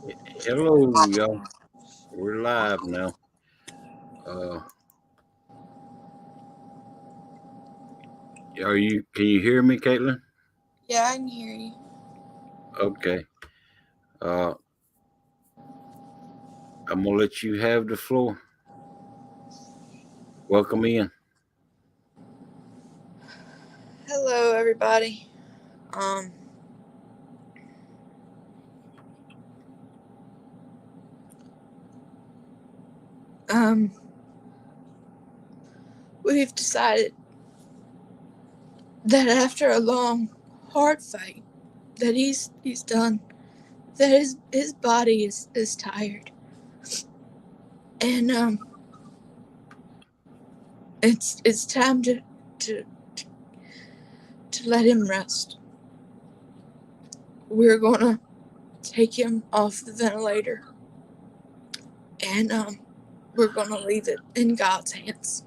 Hello, y'all. We're live now. Uh, are you? Can you hear me, Katelyn? Yeah, I can hear you. Okay. Uh, I'm gonna let you have the floor. Welcome in. Hello, everybody. Um, um, we've decided that after a long, hard fight, that he's done. That his body is tired, and it's time to to let him rest. We're gonna take him off the ventilator, and we're gonna leave it in God's hands.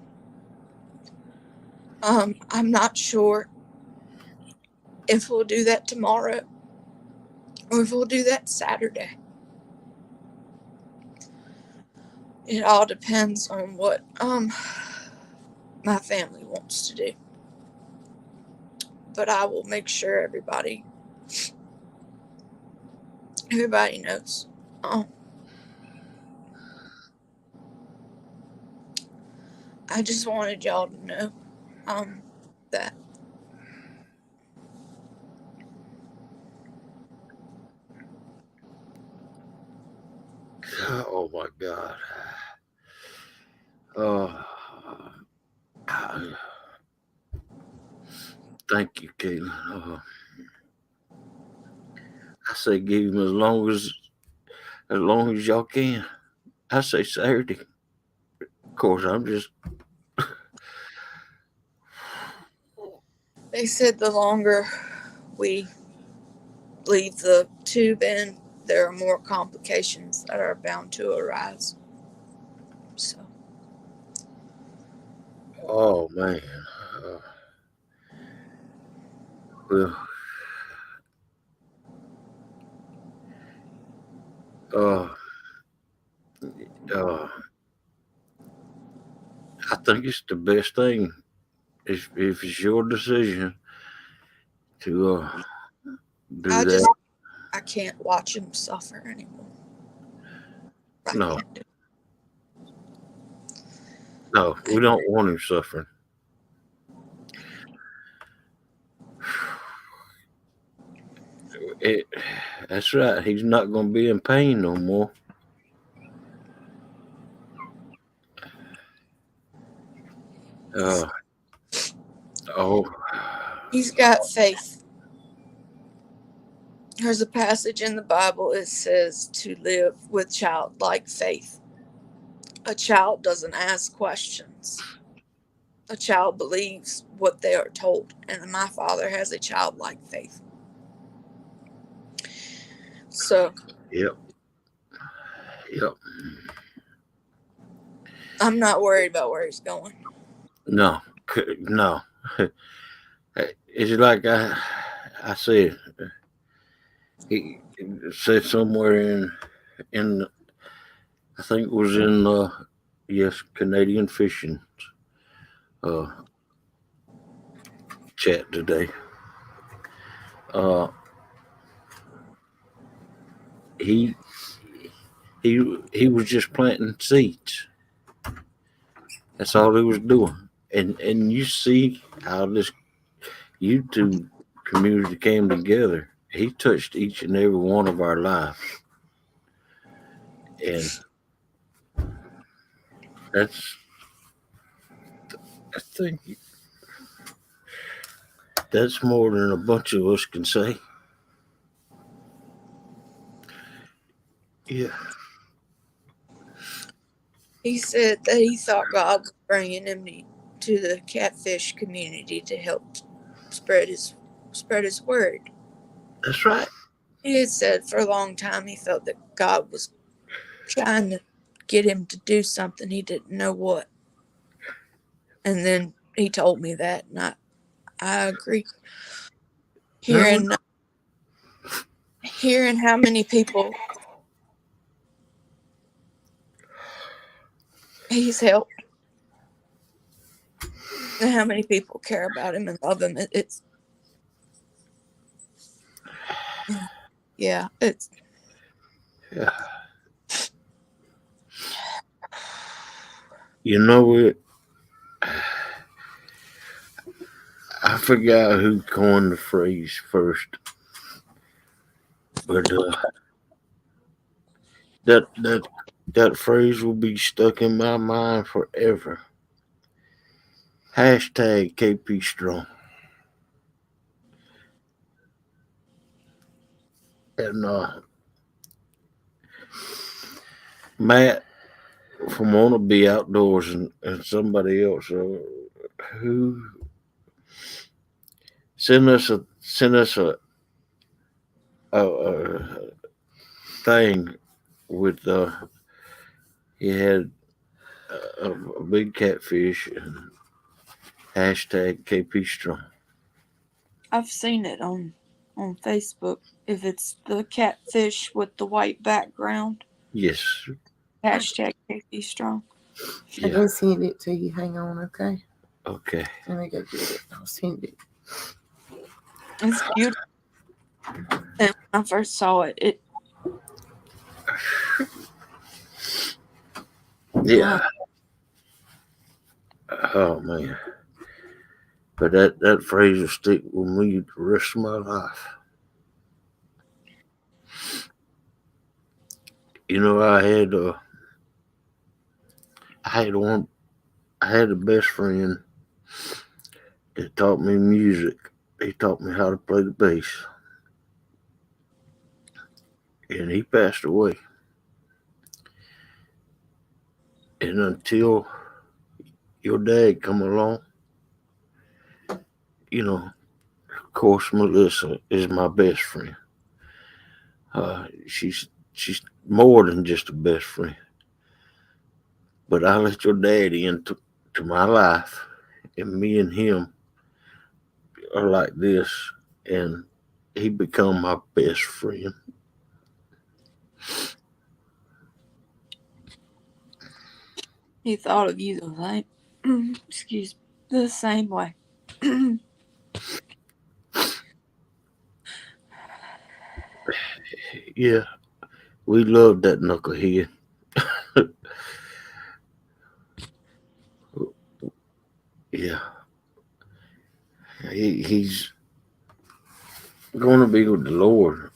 I'm not sure if we'll do that tomorrow or if we'll do that Saturday. It all depends on what my family wants to do. But I will make sure everybody knows. Um, I just wanted y'all to know that. Oh my God. Uh, thank you, Katelyn. I say give him as long as y'all can. I say Saturday. Of course, I'm just. They said the longer we leave the tube in, there are more complications that are bound to arise. So Oh man. Uh, well. Uh. Uh. I think it's the best thing if it's your decision to do I that. just I can't watch him suffer anymore. I No, can't do no, we it. don't want him suffering. It, that's right. He's not going to be in pain no more. He's, Uh, oh, he's got faith. There's a passage in the Bible. It says to live with childlike faith. A child doesn't ask questions. A child believes what they are told, and my father has a childlike faith. So yep, yep. I'm not worried about where he's going. No, no. It's like I said. He said somewhere in I think it was in yes Canadian fishing uh chat today. Uh, he he was just planting seeds. That's all he was doing. And you see how this YouTube community came together. He touched each and every one of our lives, and that's I think that's more than a bunch of us can say. Yeah. He said that he thought God was bringing him to the catfish community to help spread his spread his word. That's right. He had said for a long time he felt that God was trying to get him to do something he didn't know what. And then he told me that, and I agree. No, Hearing hearing how many people He's helped. And how many people care about him and love him? It's yeah. It's Yeah. You know it. I forgot who coined the phrase first, but that phrase will be stuck in my mind forever. Hashtag KP Strong. And Matt from Wanna Be Outdoors and somebody else who sent us a thing with he had a big catfish and hashtag KP Strong. I've seen it on Facebook. If it's the catfish with the white background, Yes, hashtag KP Strong. I yeah, can send it to you. Hang on, okay? okay, Let me go get it. I'll send it. It's beautiful. And when I first saw it, yeah. Oh man, but that phrase will stick with me the rest of my life. You know, I had one, I had a best friend that taught me music. He taught me how to play the bass, and he passed away. And until your dad come along, you know, of course, Melissa is my best friend. She's more than just a best friend. But I let your dad into to my life, and me and him are like this, and he become my best friend. he thought of you the same. Excuse me, the same way. Yeah, we love that knucklehead. Yeah, he's going to be with the Lord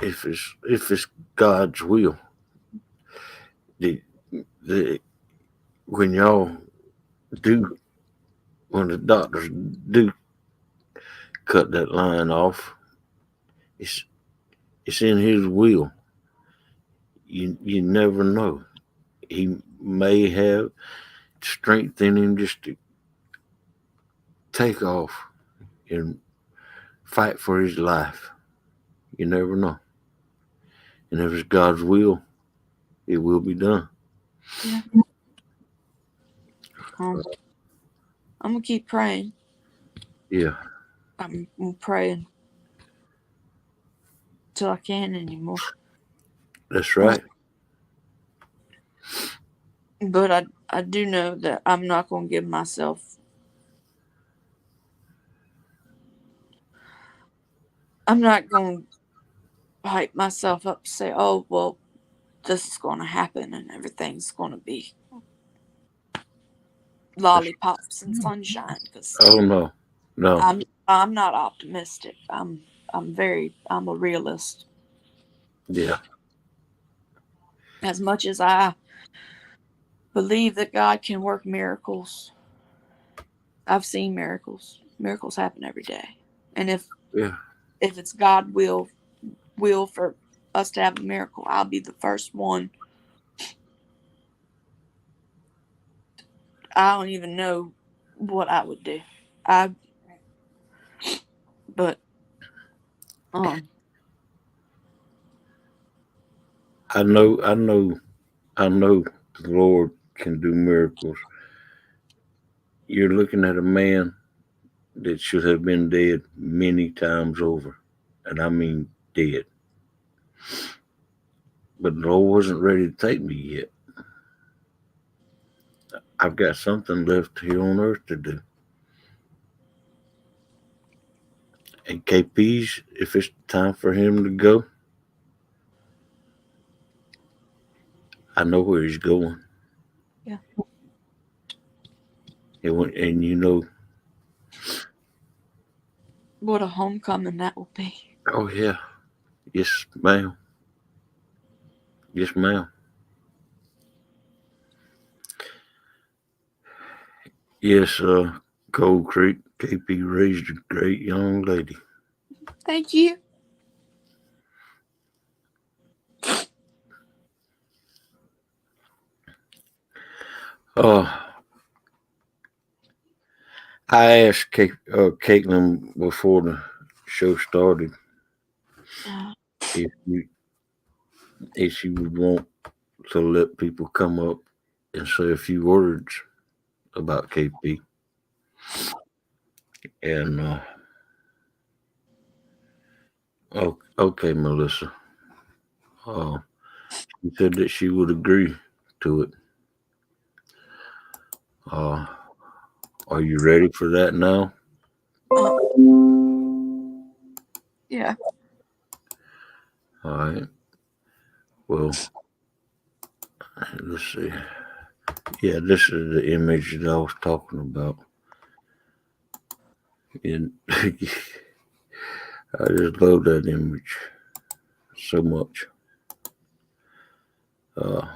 if it's God's will. The, the when y'all do when the doctors do cut that line off, it's it's in His will. You never know. He may have strength in him just to take off and fight for his life. You never know. And if it's God's will, it will be done. Yeah. I'm gonna keep praying. Yeah, I'm praying till I can't anymore. that's Uh, right. but I do know that I'm not gonna give myself. I'm not gonna hype myself up. Say, oh well, this is gonna happen and everything's gonna be That's, lollipops and sunshine. Because oh no, no. I'm not optimistic. I'm a realist. Yeah, As much as I believe that God can work miracles, I've seen miracles. Miracles happen every day. And yeah. if it's God will for us to have a miracle, I'll be the first one. I don't even know what I would do. I but um I know the Lord can do miracles. You're looking at a man that should have been dead many times over, and I mean dead. But the Lord wasn't ready to take me yet. I've got something left here on earth to do. And KP's, if it's time for him to go, I know where he's going. Yeah. And you know, What a homecoming that will be. oh yeah, yes, ma'am, yes, ma'am, yes. Cold Creek KP raised a great young lady. Thank you. Uh, I asked Katelyn before the show started Uh, if you if she would want to let people come up and say a few words about KP. And okay, Melissa. Uh, she said that she would agree to it. Uh, are you ready for that now? uh, yeah. All right. Well, let's see. Yeah, this is the image that I was talking about. And I just love that image so much. Uh,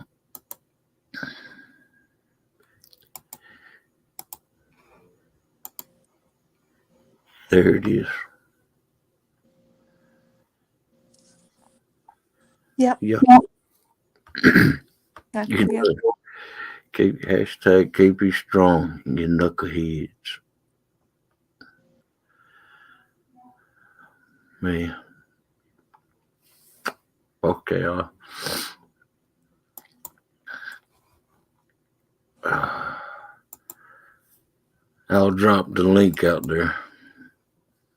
there it is. Yep. Yeah. That's, You yeah. know, hashtag KP strong, you knuckleheads. Man. Okay. I'll drop the link out there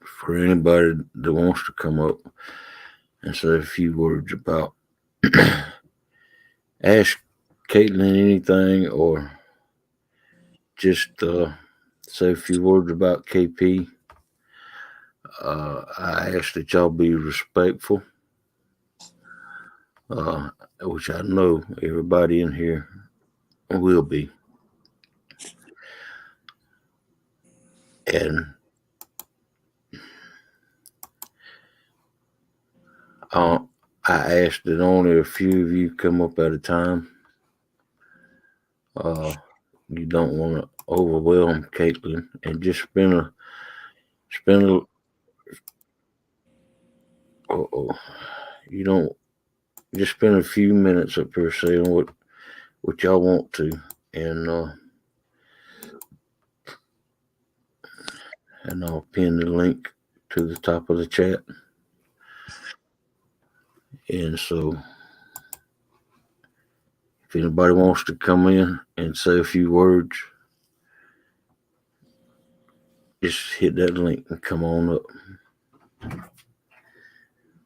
for anybody that wants to come up and say a few words about ask Katelyn anything or just say a few words about KP. I ask that y'all be respectful, uh, which I know everybody in here will be. And uh, I ask that only a few of you come up at a time. Uh, you don't want to overwhelm Katelyn and just spend a oh, you don't just spend a few minutes up here saying what y'all want to, and I'll pin the link to the top of the chat. And so, if anybody wants to come in and say a few words, just hit that link and come on up.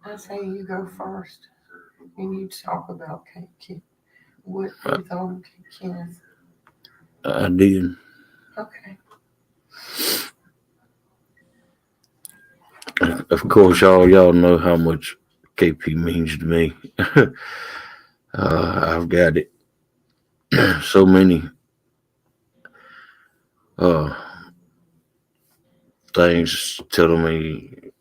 I say you go first, and you talk about KK. What I, you thought of Kenneth? I did. Okay. Of course, y'all know how much KP means to me. I've got it. So many uh, things telling me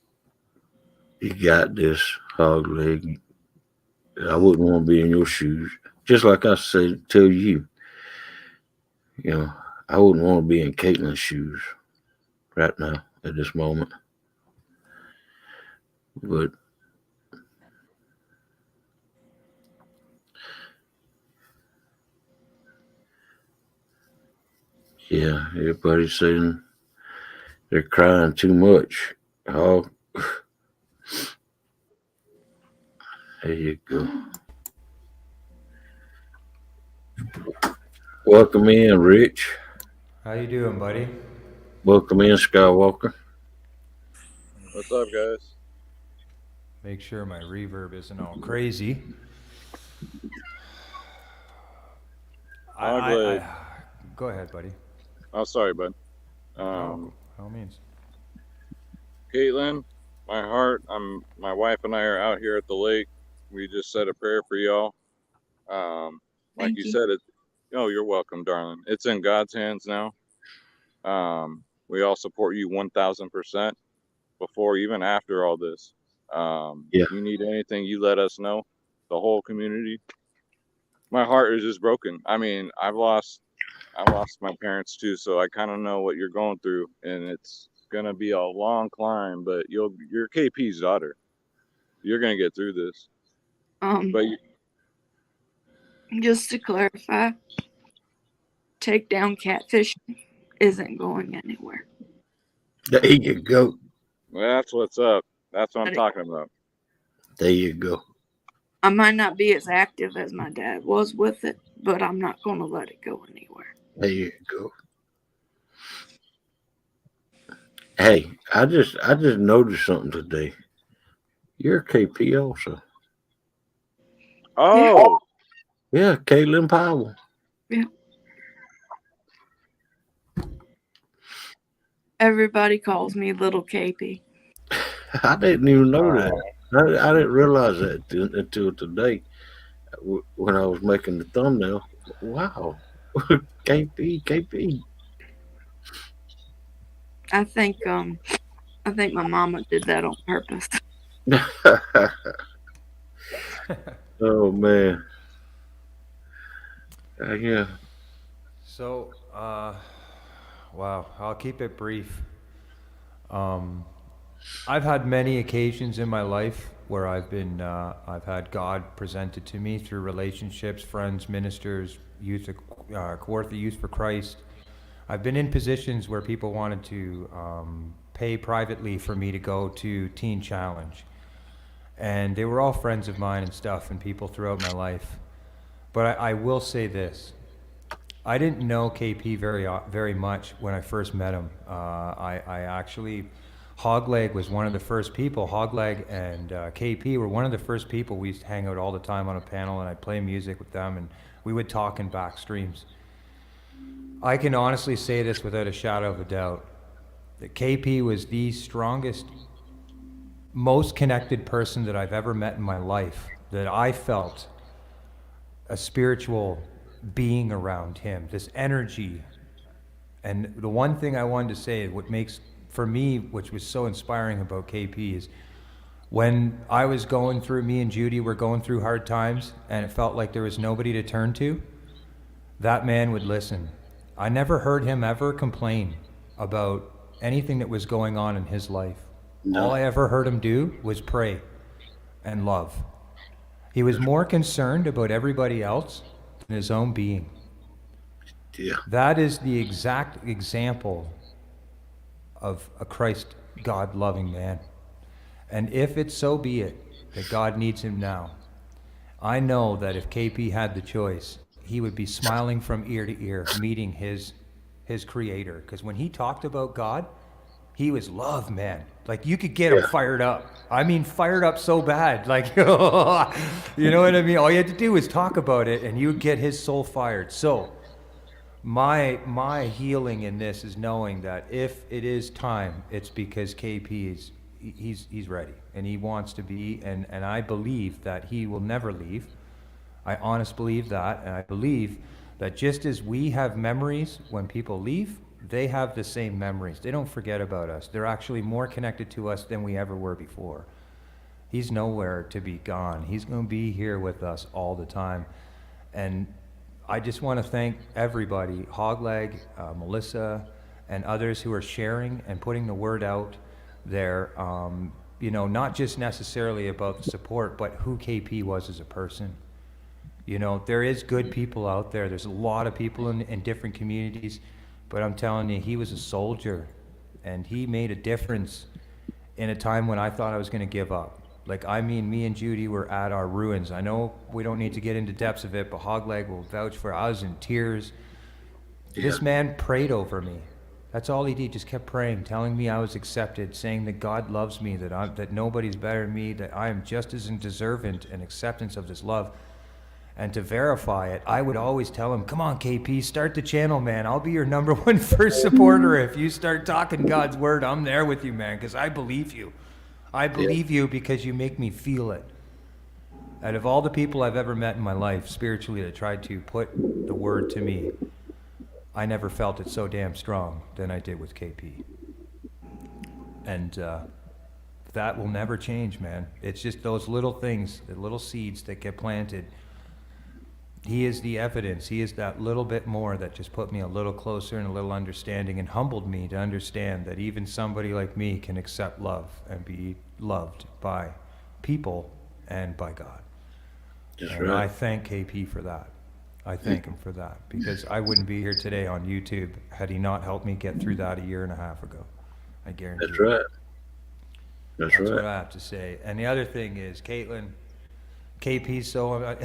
you got this hog leg. I wouldn't want to be in your shoes. Just like I said, tell you, you know, I wouldn't want to be in Katelyn's shoes right now at this moment. But yeah, everybody's saying they're crying too much. Oh, there you go. Welcome in, Rich. How you doing, buddy? Welcome in, Skywalker. What's up, guys? Make sure my reverb isn't all crazy. I, I, Hog leg. I Go ahead, buddy. Oh, sorry, bud. No, by all means. Katelyn, my wife and I are out here at the lake. We just said a prayer for y'all. Like Thank you you. said, oh, you're welcome, darling. It's in God's hands now. We all support you 1000% before, even after all this. Yeah. You need anything, you let us know. The whole community. My heart is just broken. I mean, I lost my parents too, so I kind of know what you're going through, and it's gonna be a long climb. But you're KP's daughter. You're gonna get through this. But Just to clarify, takedown catfishing isn't going anywhere. There you go. that's what's up. That's what I'm talking about. There you go. I might not be as active as my dad was with it, but I'm not going to let it go anywhere. There you go. Hey, I just noticed something today. You're KP also. Oh, Yeah, Katelyn Powell. Yeah. Everybody calls me Little KP. I didn't even know that. I didn't realize that until today when I was making the thumbnail. Wow. KP. I think my mama did that on purpose. Oh, man. Yeah. So, wow, I'll keep it brief. I've had many occasions in my life where I've had God presented to me through relationships, friends, ministers, youth, Kawartha Youth for Christ. I've been in positions where people wanted to pay privately for me to go to Teen Challenge. And they were all friends of mine and stuff, and people throughout my life. But I will say this. I didn't know KP very much when I first met him. I actually, Hogleg was one of the first people. Hogleg and KP were one of the first people. We used to hang out all the time on a panel, and I'd play music with them, and we would talk in back streams. I can honestly say this without a shadow of a doubt, that KP was the strongest, most connected person that I've ever met in my life, that I felt a spiritual being around him, this energy. And the one thing I wanted to say, what makes, for me, which was so inspiring about KP is when I was going through, me and Judy were going through hard times and it felt like there was nobody to turn to, that man would listen. I never heard him ever complain about anything that was going on in his life. No. All I ever heard him do was pray and love. He was more concerned about everybody else than his own being. Yeah. That is the exact example of a Christ, God-loving man. And if it so be it that God needs him now, I know that if KP had the choice, he would be smiling from ear to ear, meeting his creator. Because when he talked about God, he was love, man. Like, you could get him fired up. I mean, fired up so bad. Like, you know what I mean? All you had to do was talk about it, and you would get his soul fired. So, my healing in this is knowing that if it is time, it's because KP is he's ready, and he wants to be, and I believe that he will never leave. I honestly believe that, and I believe that just as we have memories when people leave, they have the same memories. They don't forget about us. They're actually more connected to us than we ever were before. He's nowhere to be gone. He's going to be here with us all the time. And I just want to thank everybody, Hogleg, Melissa, and others who are sharing and putting the word out there, you know, not just necessarily about the support, but who KP was as a person. You know, there is good people out there. There's a lot of people in different communities, but I'm telling you, he was a soldier, and he made a difference in a time when I thought I was going to give up. Like, I mean, me and Judy were at our ruins. I know we don't need to get into depths of it, but Hogleg will vouch for it. I was in tears. Yeah. This man prayed over me. That's all he did, just kept praying, telling me I was accepted, saying that God loves me, that nobody's better than me, that I am just as deserving and acceptance of this love. And to verify it, I would always tell him, come on, KP, start the channel, man. I'll be your number one first supporter. If you start talking God's word, I'm there with you, man, because I believe you. I believe you because you make me feel it. Out of all the people I've ever met in my life spiritually that tried to put the word to me, I never felt it so damn strong than I did with KP. And that will never change, man. It's just those little things, the little seeds that get planted. He is the evidence. He is that little bit more that just put me a little closer and a little understanding and humbled me to understand that even somebody like me can accept love and be loved by people and by God. That's And right. I thank KP for that. I thank him for that, because I wouldn't be here today on YouTube had he not helped me get through that a year and a half ago. I guarantee That's you. right. That's That's right. what I have to say. And the other thing is, Katelyn, KP, so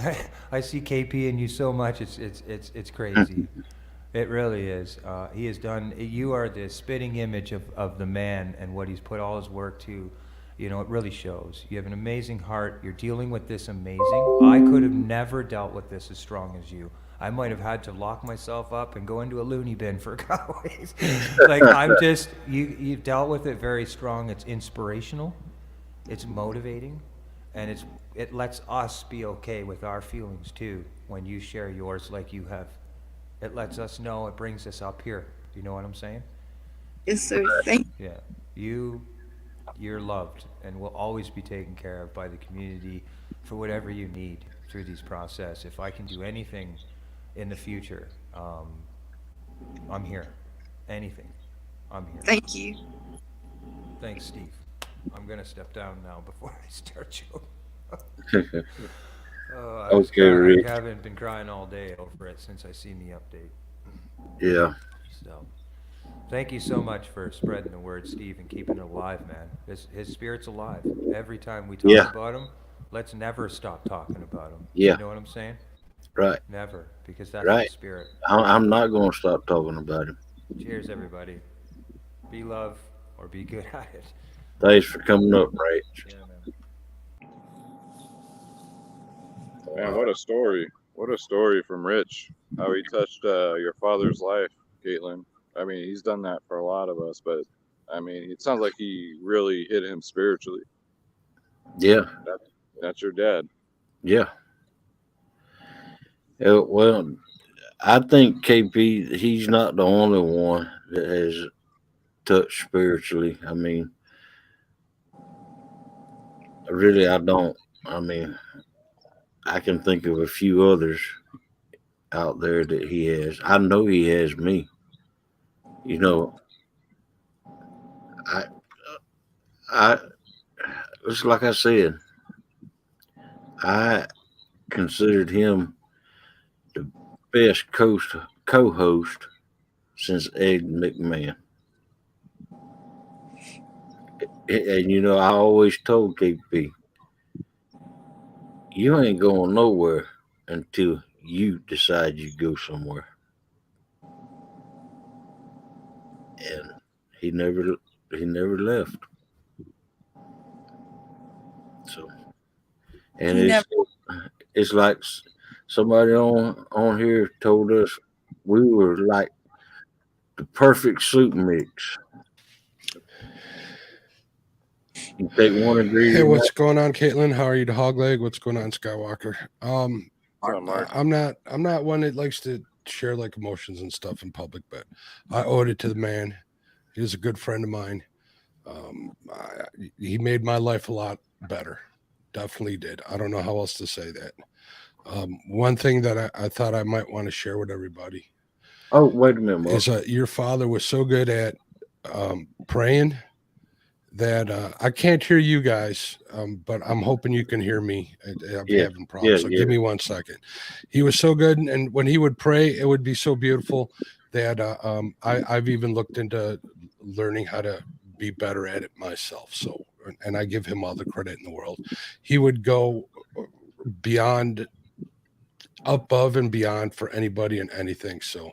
I see KP in you so much. It's crazy. It really is. He has done. You are the spitting image of the man and what he's put all his work to. You know, it really shows. You have an amazing heart. You're dealing with this amazing. I could have never dealt with this as strong as you. I might have had to lock myself up and go into a loony bin for a couple weeks. Like, I'm just, you've dealt with it very strong. It's inspirational. It's motivating. And it lets us be okay with our feelings too when you share yours like you have. It lets us know, it brings us up here. Do you know what I'm saying? Yes, sir. Thank Yeah. You're loved and will always be taken care of by the community for whatever you need through these process. If I can do anything in the future, I'm here. Anything, I'm here. Thank you. Thanks, Steve. I'm gonna step down now before I start choking. Okay, Rick. I haven't been crying all day over it since I seen the update. Yeah. So, thank you so much for spreading the word, Steve, and keeping it alive, man. His spirit's alive. Every time we talk Yeah. about him, let's never stop talking about him. Yeah. You know what I'm saying? Right. Never, because that's Right. the spirit. I'm not going to stop talking about him. Cheers, everybody. Be love or be good at it. Thanks for coming up, Ray. Yeah, man. Man, what a story! What a story from Rich. How he touched your father's life, Katelyn. I mean, he's done that for a lot of us, but I mean, it sounds like he really hit him spiritually. Yeah. That's your dad. Yeah. Well, I think KP, he's not the only one that has touched spiritually. I mean, really, I don't. I mean, I can think of a few others out there that he has. I know he has me. You know, I, it's like I said, I considered him the best co-host since Ed McMahon. And you know, I always told KP, you ain't going nowhere until you decide you go somewhere. And he never left. So, and He never. it's like somebody on here told us we were like the perfect soup mix. You take one Hey, ingredient. what's going on, Katelyn? How are you, the hog leg? What's going on, Skywalker? What's up, Mark? I'm not one that likes to share like emotions and stuff in public, but I owed it to the man. He was a good friend of mine. He made my life a lot better. Definitely did. I don't know how else to say that. One thing that I thought I might want to share with everybody Oh, wait a minute, Mark. is your father was so good at praying that I can't hear you guys, but I'm hoping you can hear me. I'm having problems. So give me 1 second. He was so good, and when he would pray, it would be so beautiful that I've even looked into learning how to be better at it myself. So, and I give him all the credit in the world. He would go beyond above and beyond for anybody and anything. So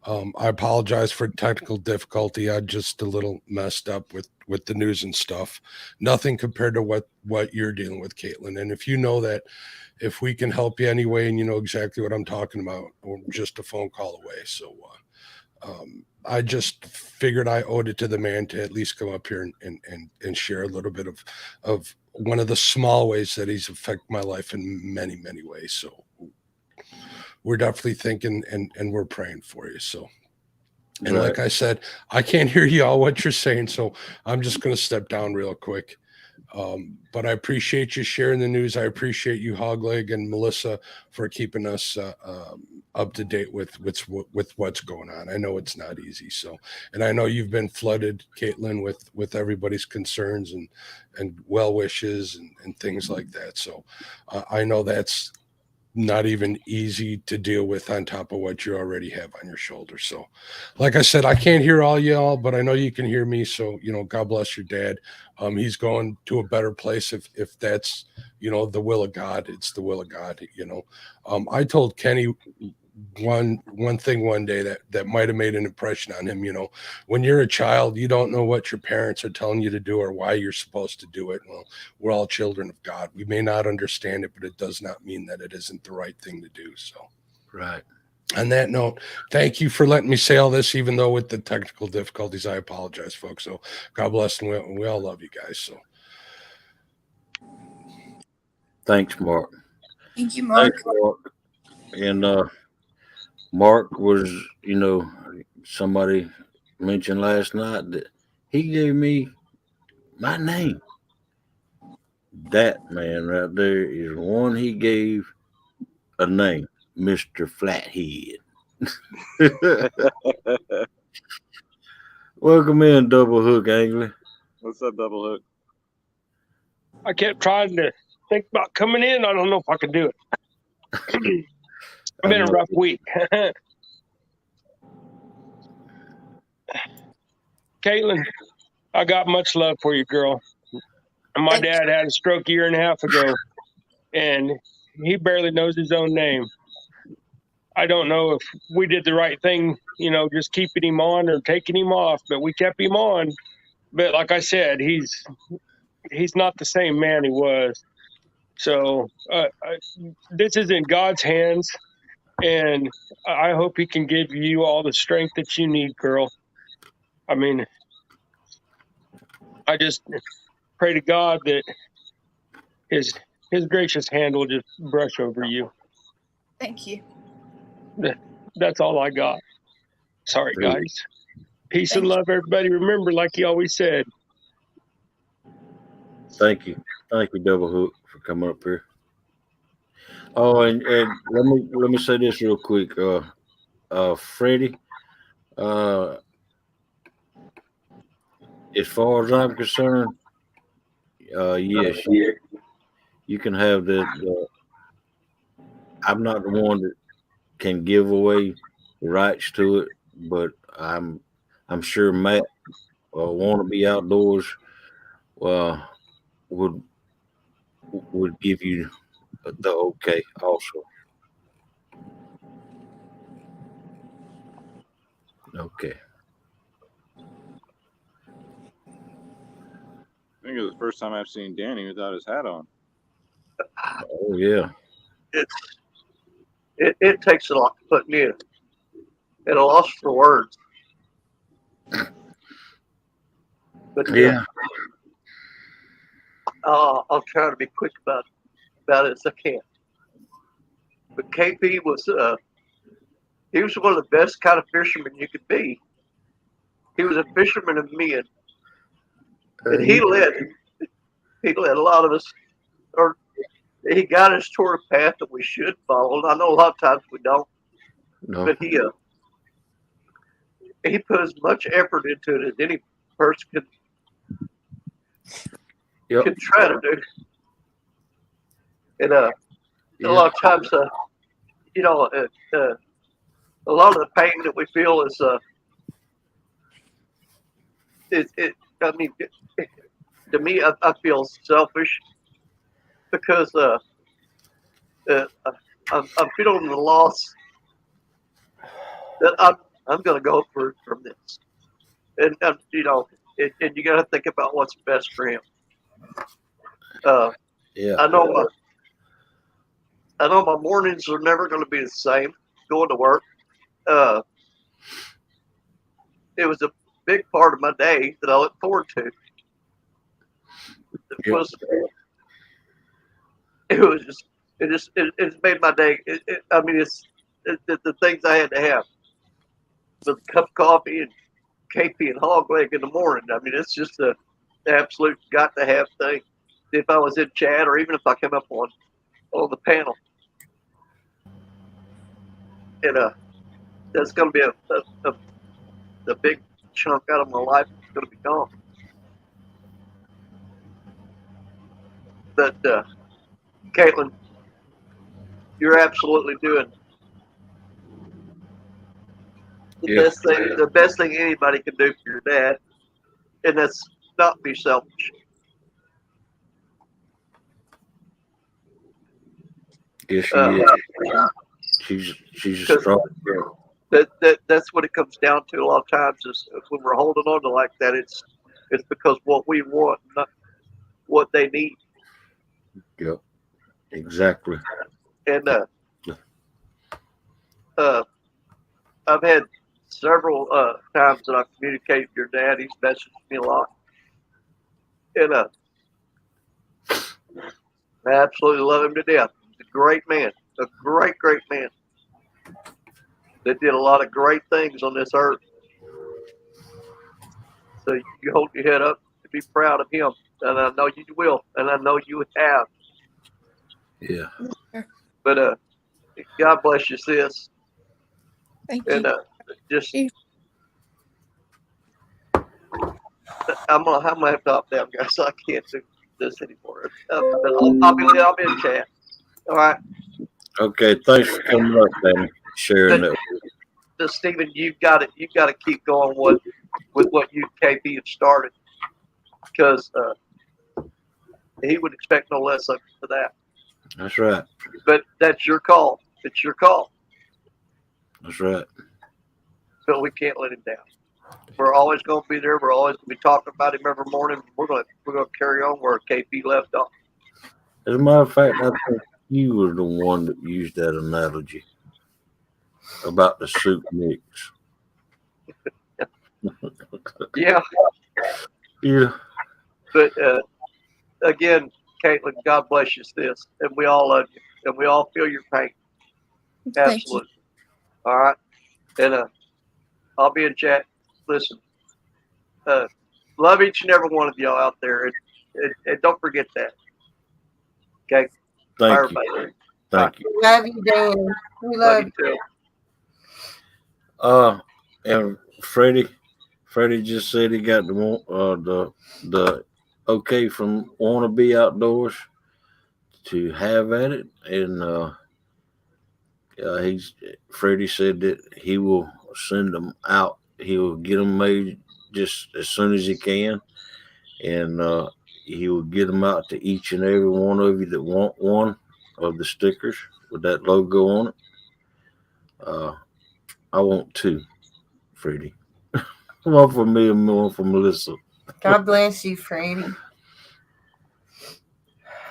I apologize for technical difficulty. I just a little messed up with the news and stuff. Nothing compared to what you're dealing with, Katelyn. And if you know that, if we can help you anyway, and you know exactly what I'm talking about, we're just a phone call away. So I just figured I owed it to the man to at least come up here and share a little bit of one of the small ways that he's affected my life in many, many ways. So we're definitely thinking and we're praying for you. So, and Right. like I said, I can't hear you all what you're saying, so I'm just going to step down real quick. But I appreciate you sharing the news. I appreciate you, Hogleg and Melissa, for keeping us up to date with what's going on. I know it's not easy. So, and I know you've been flooded, Katelyn, with everybody's concerns and well wishes and things like that. So, I know that's not even easy to deal with on top of what you already have on your shoulders. So, like I said, I can't hear all y'all, but I know you can hear me. So, you know, God bless your dad. He's going to a better place if that's, you know, the will of God. It's the will of God, you know. I told Kenny one thing one day that might have made an impression on him. You know, when you're a child, you don't know what your parents are telling you to do or why you're supposed to do it. Well, we're all children of God. We may not understand it, but it does not mean that it isn't the right thing to do. So, Right. on that note, thank you for letting me say all this, even though with the technical difficulties. I apologize, folks. So God bless, and we all love you guys. So Thanks, Mark. Thank you, Mark. Thanks, Mark. And Mark was, you know, somebody mentioned last night that he gave me my name. That man right there is one he gave a name, Mr. Flathead. Welcome in, Double Hook Angler. What's up, Double Hook? I kept trying to think about coming in. I don't know if I could do it. It's been a rough week. Katelyn, I got much love for you, girl. And my dad had a stroke a year and a half ago, and he barely knows his own name. I don't know if we did the right thing, you know, just keeping him on or taking him off, but we kept him on. But like I said, he's not the same man he was. So this is in God's hands, and I hope he can give you all the strength that you need, girl. I mean, I just pray to God that his gracious hand will just brush over you. Thank you. That's all I got. Sorry, guys. Peace and love, everybody. Remember, like he always said. Thank you, Double Hook, for coming up here. Oh, and let me say this real quick. Freddie, as far as I'm concerned, yes, you can have the. I'm not the one that can give away the rights to it, but I'm sure Matt want to be outdoors. Would give you the okay also. Okay. I think it was the first time I've seen Danny without his hat on. Oh yeah. It takes a lot to put me at a loss for words. But Yeah. I'll try to be quick about it as I can. But KP was he was one of the best kind of fishermen you could be. He was a fisherman of men, and he led a lot of us, or he got us toward a path that we should follow. And I know a lot of times we don't, but he put as much effort into it as any person could try to do. And a lot of times, you know, a lot of the pain that we feel is I mean, to me, I feel selfish because I'm feeling the loss that I'm going to go through from this, and you know, and you got to think about what's best for him. Yeah. I know my mornings are never going to be the same going to work. It was a big part of my day that I look forward to. It was it made my day. I mean, it's the things I had to have with a cup of coffee and KP and hog leg in the morning. I mean, it's just the absolute got to have thing. If I was in chat or even if I came up on the panel, and that's going to be a big chunk out of my life. It's going to be gone. But Katelyn, you're absolutely doing the best thing anybody can do for your dad, and that's not be selfish. Yes, she is. She's a strong girl. That's what it comes down to a lot of times is when we're holding on to like that, it's because what we want, not what they need. Yep, exactly. And I've had several times that I've communicated with your dad. He's messaged me a lot, and I absolutely love him to death. He's a great man, a great man that did a lot of great things on this earth. So you hold your head up and be proud of him, and I know you will, and I know you have. Yeah. But God bless you, sis. Thank And you. just You. I'm gonna have to hop down, guys. I can't do this anymore. But I'll be in chat. All right. Okay. Thanks for coming up and sharing that. Stephen, you've got to keep going with what you KP have started, because he would expect no less of you for that. That's right. But that's your call. It's your call. That's right. But we can't let him down. We're always going to be there. We're always going to be talking about him every morning. We're going to carry on where KP left off. As a matter of fact, I think you were the one that used that analogy about the soup mix. Yeah. Yeah. But again, Katelyn, God bless you, sis, and we all love you, and we all feel your pain. Absolutely. All right, and I'll be in chat. Listen, love each and every one of y'all out there, and don't forget that. Okay. Thank you. Everybody. Thank you. Love you, Dan. We love you. Too. And Freddie just said he got the okay from Wannabe Outdoors to have at it, and Freddie said that he will send them out. He will get them made just as soon as he can, and he will get them out to each and every one of you that want one of the stickers with that logo on it. I want two, Freddie. One for me and one for Melissa. God bless you, Freddie.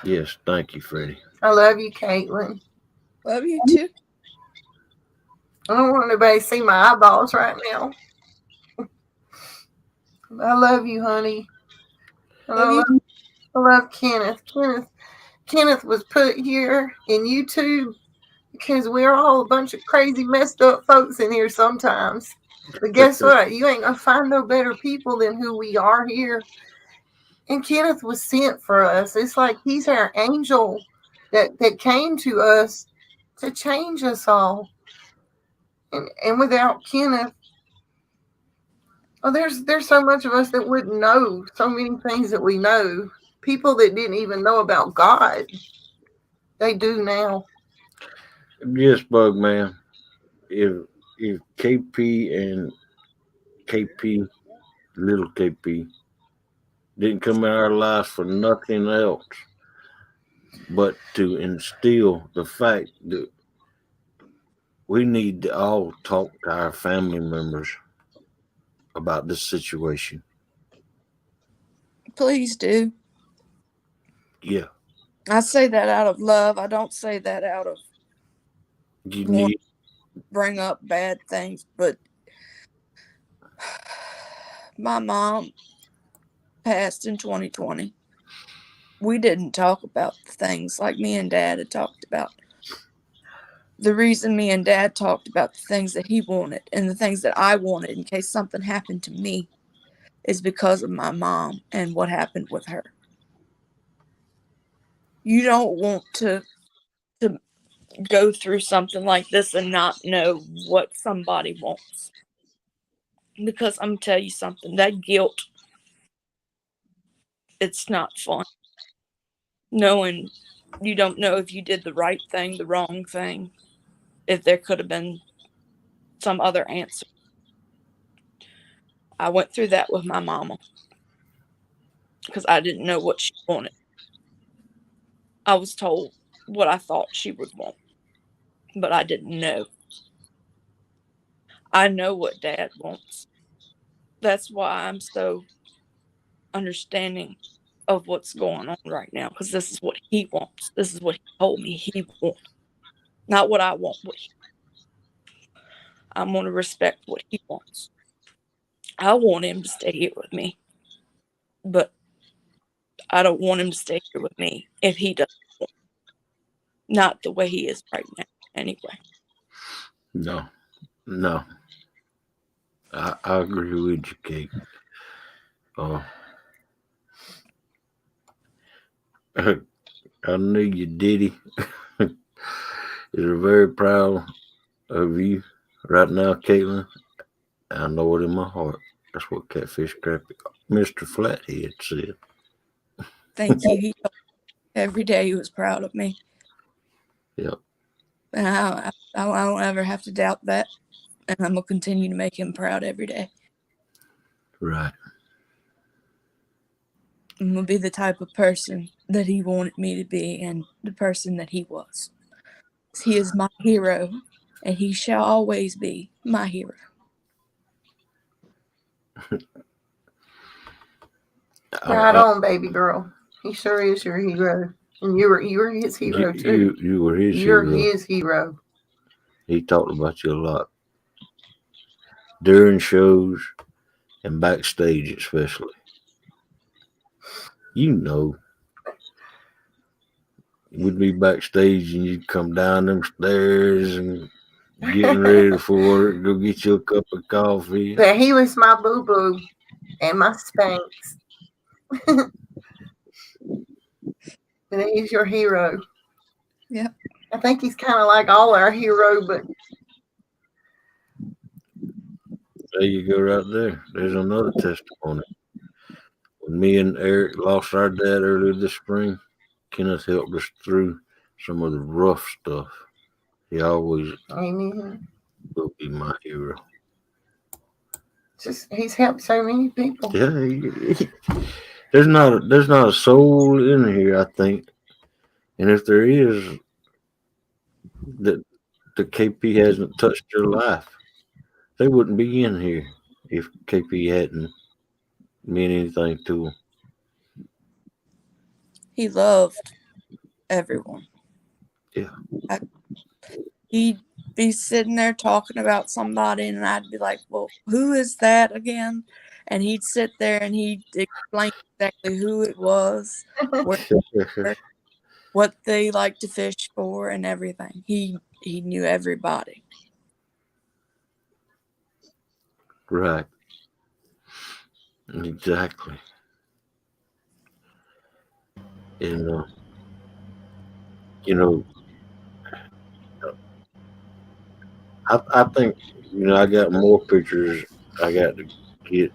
Yes, thank you, Freddie. I love you, Katelyn. Love you too. I don't want anybody to see my eyeballs right now. I love you, honey. I love Kenneth. Kenneth was put here in YouTube because we're all a bunch of crazy, messed up folks in here sometimes. But guess what? You ain't gonna find no better people than who we are here. And Kenneth was sent for us. It's like he's our angel that came to us to change us all. And without Kenneth, there's so much of us that wouldn't know so many things that we know. People that didn't even know about God, they do now. Yes, Bugman. If KP and KP, little KP, didn't come in our lives for nothing else but to instill the fact that we need to all talk to our family members about this situation. Please do. Yeah. I say that out of love. I don't say that out of You want need to bring up bad things. But my mom passed in 2020. We didn't talk about the things like me and Dad had talked about. The reason me and Dad talked about the things that he wanted and the things that I wanted in case something happened to me is because of my mom and what happened with her. You don't want to go through something like this and not know what somebody wants. Because I'm going to tell you something, that guilt, it's not fun. Knowing you don't know if you did the right thing, the wrong thing, if there could have been some other answer. I went through that with my mama because I didn't know what she wanted. I was told what I thought she would want, but I didn't know. I know what Dad wants. That's why I'm so understanding of what's going on right now, because this is what he wants. This is what he told me he wants. Not what I want. I'm going to respect what he wants. I want him to stay here with me, but I don't want him to stay here with me if he doesn't want. Not the way he is right now, anyway. No. I agree with you, Kate. I know your daddy is very proud of you right now, Katelyn. I know it in my heart. That's what Catfish Crappy, Mr. Flathead said. Thank you. He told me every day he was proud of me. Yep. And I don't ever have to doubt that. And I'm going to continue to make him proud every day. Right. I'm going to be the type of person that he wanted me to be and the person that he was. He is my hero, and he shall always be my hero. Right on, baby girl. He sure is your hero. And you were his hero, too. You were his You're hero. his hero. He talked about you a lot. During shows and backstage, especially. You know. We'd be backstage and you'd come down them stairs and getting ready for it, go get you a cup of coffee. But he was my boo-boo and my Spanx. And he's your hero. Yep. I think he's kind of like all our hero, but there you go, right there. There's another testimony. When me and Eric lost our dad earlier this spring, Kenneth helped us through some of the rough stuff. He always will be my hero. Just he's helped so many people. Yeah, there's not a soul in here, I think, and if there is, that the KP hasn't touched their life, they wouldn't be in here if KP hadn't meant anything to them. He loved everyone. Yeah. He'd be sitting there talking about somebody, and I'd be like, well, who is that again? And he'd sit there and he'd explain exactly who it was, what they like to fish for, and everything. He knew everybody. Right. Exactly. And I think I got more pictures I got to get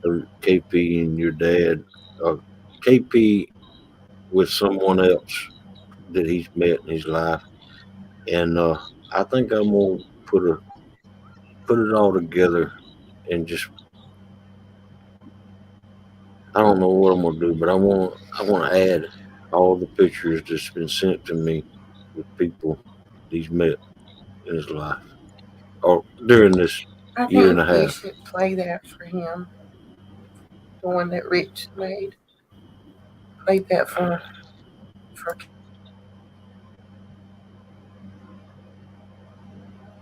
of KP and your dad. KP with someone else that he's met in his life, and I think I'm gonna put it all together and just, I don't know what I'm gonna do, but I want to add all the pictures that's been sent to me with people he's met. in his life, or during this year and a half. You should play that for him. The one that Rich made. Played that for.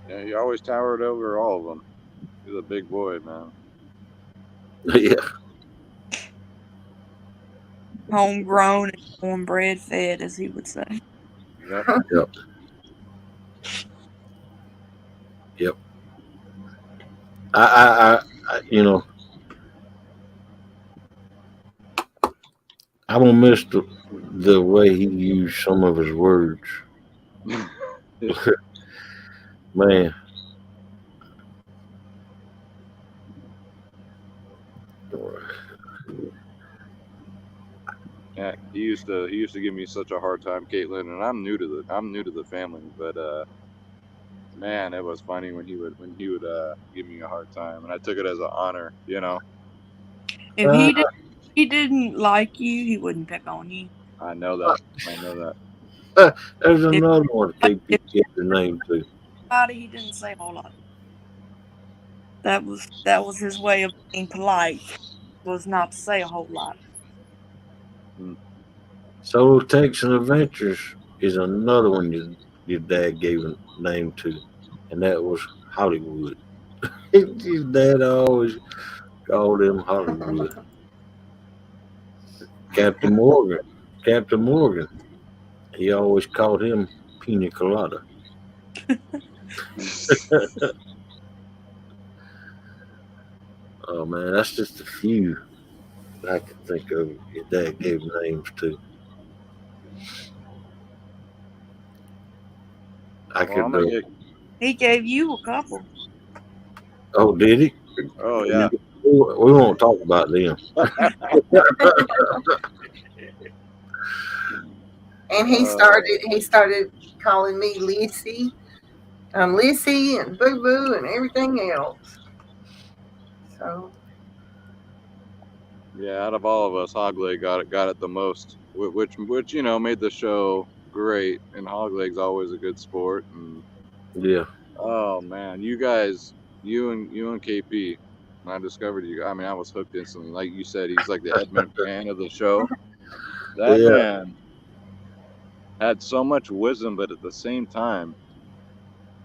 Yeah, he always towered over all of them. He's a big boy, man. Yeah. Homegrown and cornbread fed, as he would say. Yep. Yep. Yep. I you know, I don't miss the way he used some of his words. Man. Yeah, he used to give me such a hard time, Katelyn, and I'm new to the family, but man, it was funny when he would give me a hard time, and I took it as an honor, you know. If he didn't like you, he wouldn't pick on you. I know that. I know that. There's another one KP gave the name to. He didn't say a whole lot. That was his way of being polite. Was not to say a whole lot. Solo Texan Adventures is another one your dad gave a name to, and that was Hollywood. His dad always called him Hollywood. Captain Morgan. He always called him Pina Colada. Oh man, that's just a few I can think of your dad gave names to. He gave you a couple. Oh, did he? Oh yeah. We won't talk about them. And he started calling me Lissy. Lissy and Boo Boo and everything else. So. Yeah, out of all of us, Hogleg got it the most, which you know made the show great. And Hogleg's always a good sport. And yeah. Oh man, you guys, you and KP, when I discovered you, I mean, I was hooked instantly. Like you said, he's like the Edmund fan of the show. That man had so much wisdom, but at the same time,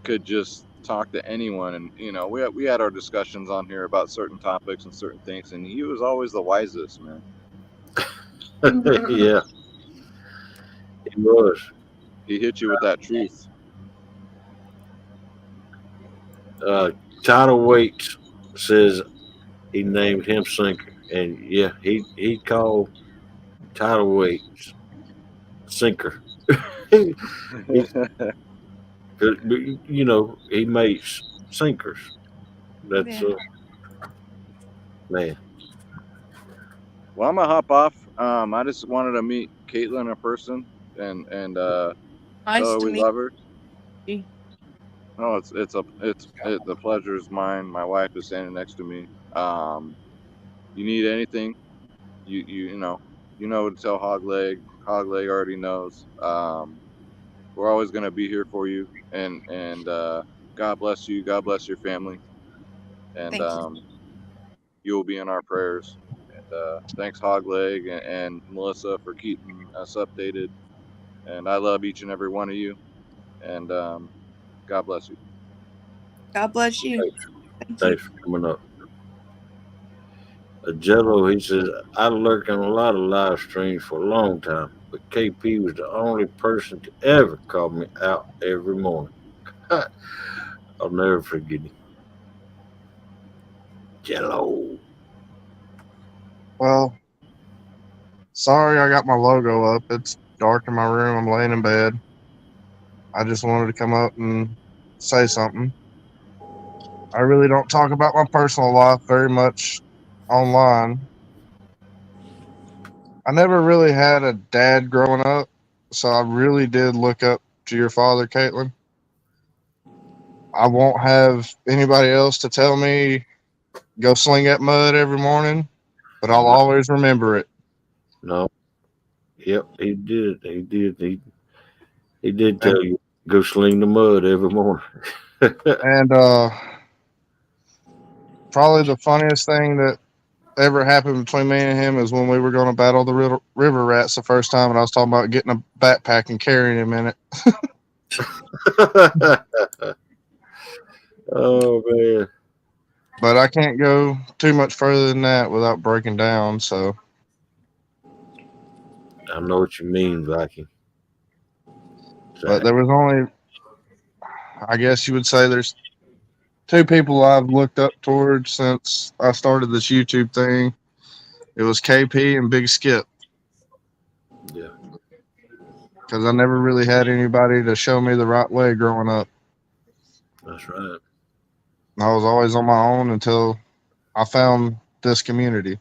could just talk to anyone. And you know, we had our discussions on here about certain topics and certain things, and he was always the wisest, man. Yeah, he was. He hit you with that truth. Tidal Waits says he named him Sinker, and yeah, he called Tidal Waits Sinker. You know, he makes sinkers. That's man. Well, I'm gonna hop off. I just wanted to meet Katelyn in person, and nice so to we meet love her. you. No, the pleasure is mine. My wife is standing next to me. You need anything, you know what to tell Hogleg. Hogleg already knows. We're always gonna be here for you, and God bless you. God bless your family, and you will be in our prayers. And thanks, Hogleg and Melissa, for keeping us updated. And I love each and every one of you. And God bless you. God bless you. Thanks for coming up. Jello, he says, I lurk in a lot of live streams for a long time, but KP was the only person to ever call me out every morning. I'll never forget him. Jello. Well, sorry I got my logo up. It's dark in my room. I'm laying in bed. I just wanted to come up and say something. I really don't talk about my personal life very much online. I never really had a dad growing up, so I really did look up to your father, Katelyn. I won't have anybody else to tell me go sling that mud every morning, but I'll always remember it. No. Yep, he did. He did tell you Go sling the mud every morning. And probably the funniest thing that ever happened between me and him is when we were going to battle the river rats the first time, and I was talking about getting a backpack and carrying him in it. Oh man. But I can't go too much further than that without breaking down. So I know what you mean, Viking. but there was only, I guess you would say, there's two people I've looked up towards since I started this YouTube thing. It was KP and Big Skip. Yeah. Because I never really had anybody to show me the right way growing up. That's right. I was always on my own until I found this community.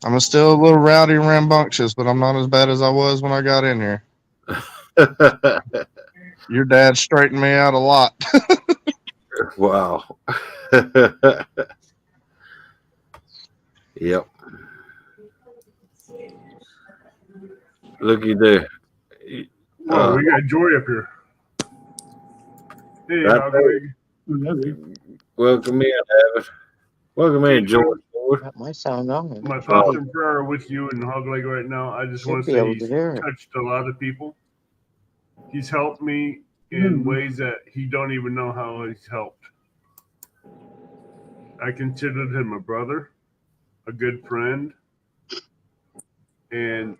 I'm still a little rowdy and rambunctious, but I'm not as bad as I was when I got in here. Your dad straightened me out a lot. Wow. Yep. Looky there. Oh, we got Joy up here. Hey, welcome in, David. Welcome in, George. Got my sound on. My thoughts and prayer are with you and Hog Leg right now. I just want to say he's touched a lot of people. He's helped me in ways that he don't even know how he's helped. I considered him a brother, a good friend, and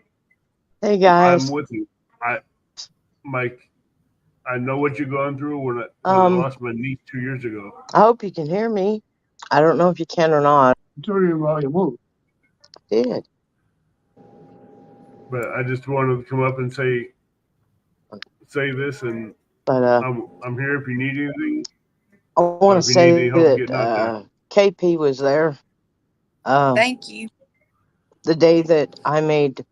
hey guys, I'm with you. Mike, I know what you're going through when I lost my niece 2 years ago. I hope you can hear me. I don't know if you can or not. Turn your volume up. I did. But I just wanted to come up and say this, and but I'm here if you need anything. I want to say that KP was there. Thank you. The day that I made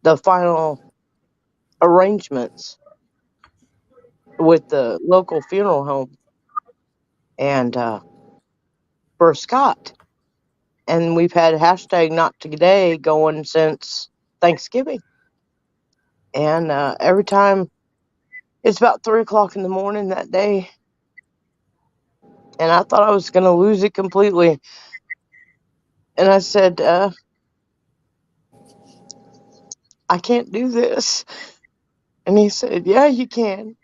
the final arrangements with the local funeral home and for Scott. And we've had hashtag not today going since Thanksgiving. And every time it's about 3:00 in the morning that day. And I thought I was going to lose it completely. And I said, I can't do this. And he said, yeah, you can.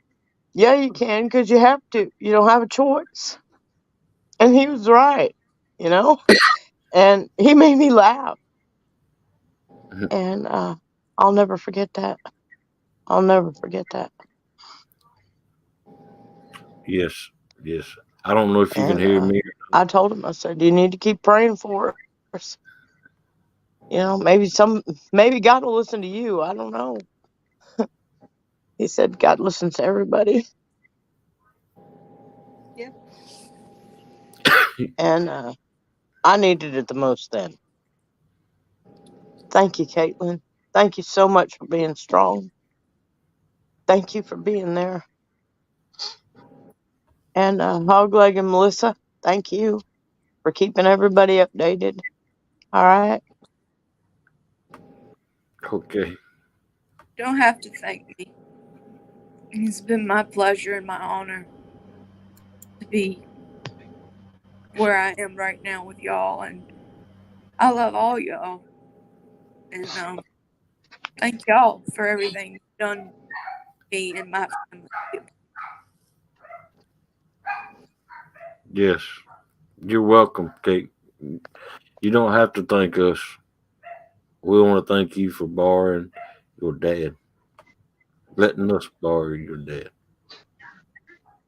Yeah, you can, because you have to. You don't have a choice. And he was right, you know? And he made me laugh. And I'll never forget that. I'll never forget that. Yes, yes. I don't know if you can hear me. I told him, I said, you need to keep praying for us. You know, maybe God will listen to you. I don't know. He said God listens to everybody. Yep. And I needed it the most then. Thank you, Katelyn. Thank you so much for being strong. Thank you for being there. And Hogleg and Melissa, thank you for keeping everybody updated. All right. Okay. Don't have to thank me. It's been my pleasure and my honor to be where I am right now with y'all, and I love all y'all. And thank y'all for everything you've done for me and my family. Yes. You're welcome, Kate. You don't have to thank us. We want to thank you for borrowing your dad. Letting us borrow your dad.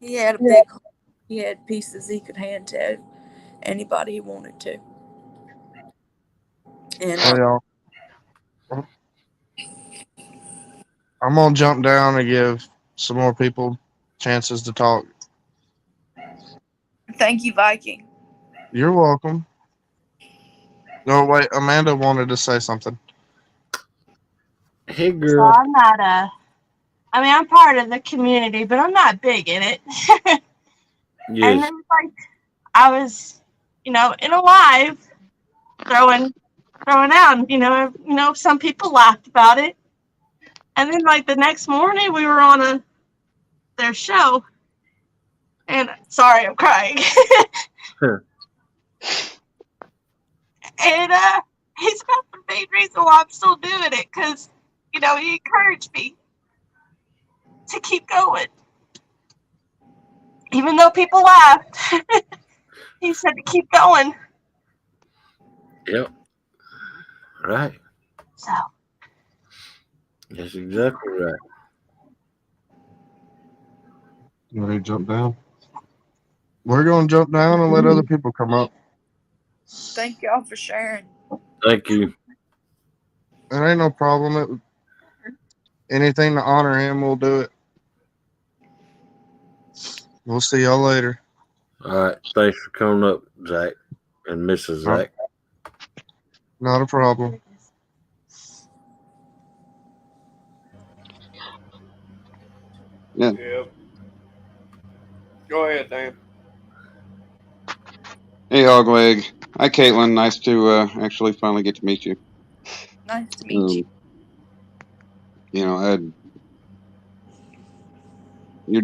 He had a big heart. He had pieces he could hand to anybody he wanted to. And Hey, y'all. I'm going to jump down and give some more people chances to talk. Thank you, Viking. You're welcome. No, wait. Amanda wanted to say something. Hey, girl. So I'm not I'm part of the community, but I'm not big in it. Yes. And then I was, in a live throwing out, some people laughed about it. And then like the next morning we were on their show, and sorry, I'm crying. And he's about the main reason why I'm still doing it, because he encouraged me to keep going, even though people laughed. He said to keep going. Yep. Right. So. That's exactly right. You ready to jump down? We're going to jump down and let other people come up. Thank y'all for sharing. Thank you. It ain't no problem. Anything to honor him, we'll do it. We'll see y'all later. All right. Thanks for coming up, Zach and Mrs. Zach. Not a problem. Yeah. Yep. Go ahead, Dan. Hey, Hogleg. Hi, Katelyn. Nice to actually finally get to meet you. Nice to meet you. Your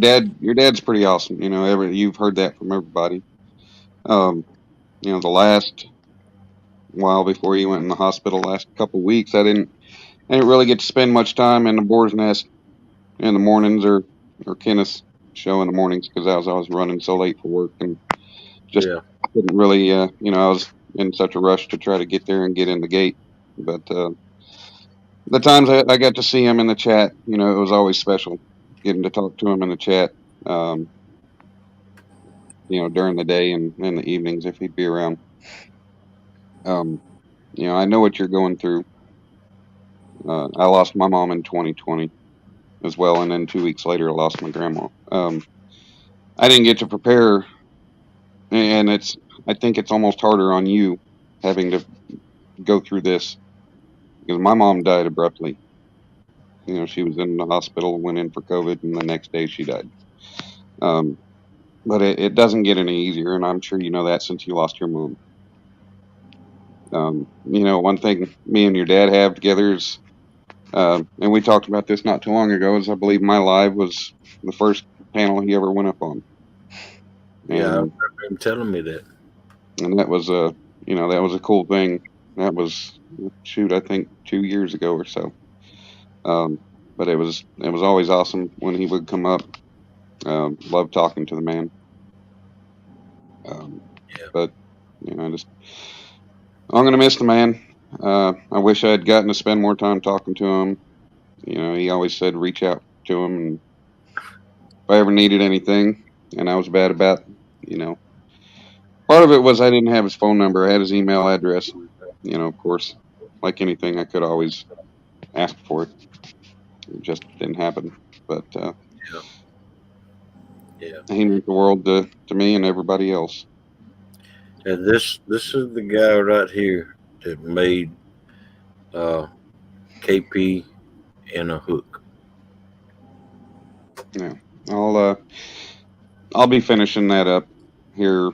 dad's pretty awesome. You've heard that from everybody. The last while before he went in the hospital, last couple weeks, I didn't really get to spend much time in the boar's nest in the mornings or Kenneth's show in the mornings because I was running so late for work and just couldn't really, I was in such a rush to try to get there and get in the gate. But the times I got to see him in the chat, it was always special getting to talk to him in the chat, during the day and in the evenings if he'd be around. I know what you're going through. I lost my mom in 2020 as well, and then 2 weeks later, I lost my grandma. I didn't get to prepare, and I think it's almost harder on you having to go through this because my mom died abruptly. She was in the hospital, went in for COVID, and the next day she died. But it doesn't get any easier, and I'm sure you know that since you lost your mom. One thing me and your dad have together is, and we talked about this not too long ago, is I believe my live was the first panel he ever went up on. Yeah, I remember him telling me that. And that was a cool thing. That was, I think 2 years ago or so. But it was always awesome when he would come up. Loved talking to the man. But I'm gonna miss the man. I wish I had gotten to spend more time talking to him. He always said reach out to him, and if I ever needed anything, and I was bad about, part of it was I didn't have his phone number. I had his email address. Of course, like anything, I could always ask for it. It just didn't happen. But he meant the world to me and everybody else. And this is the guy right here that made KP in a hook. Yeah, I'll be finishing that up here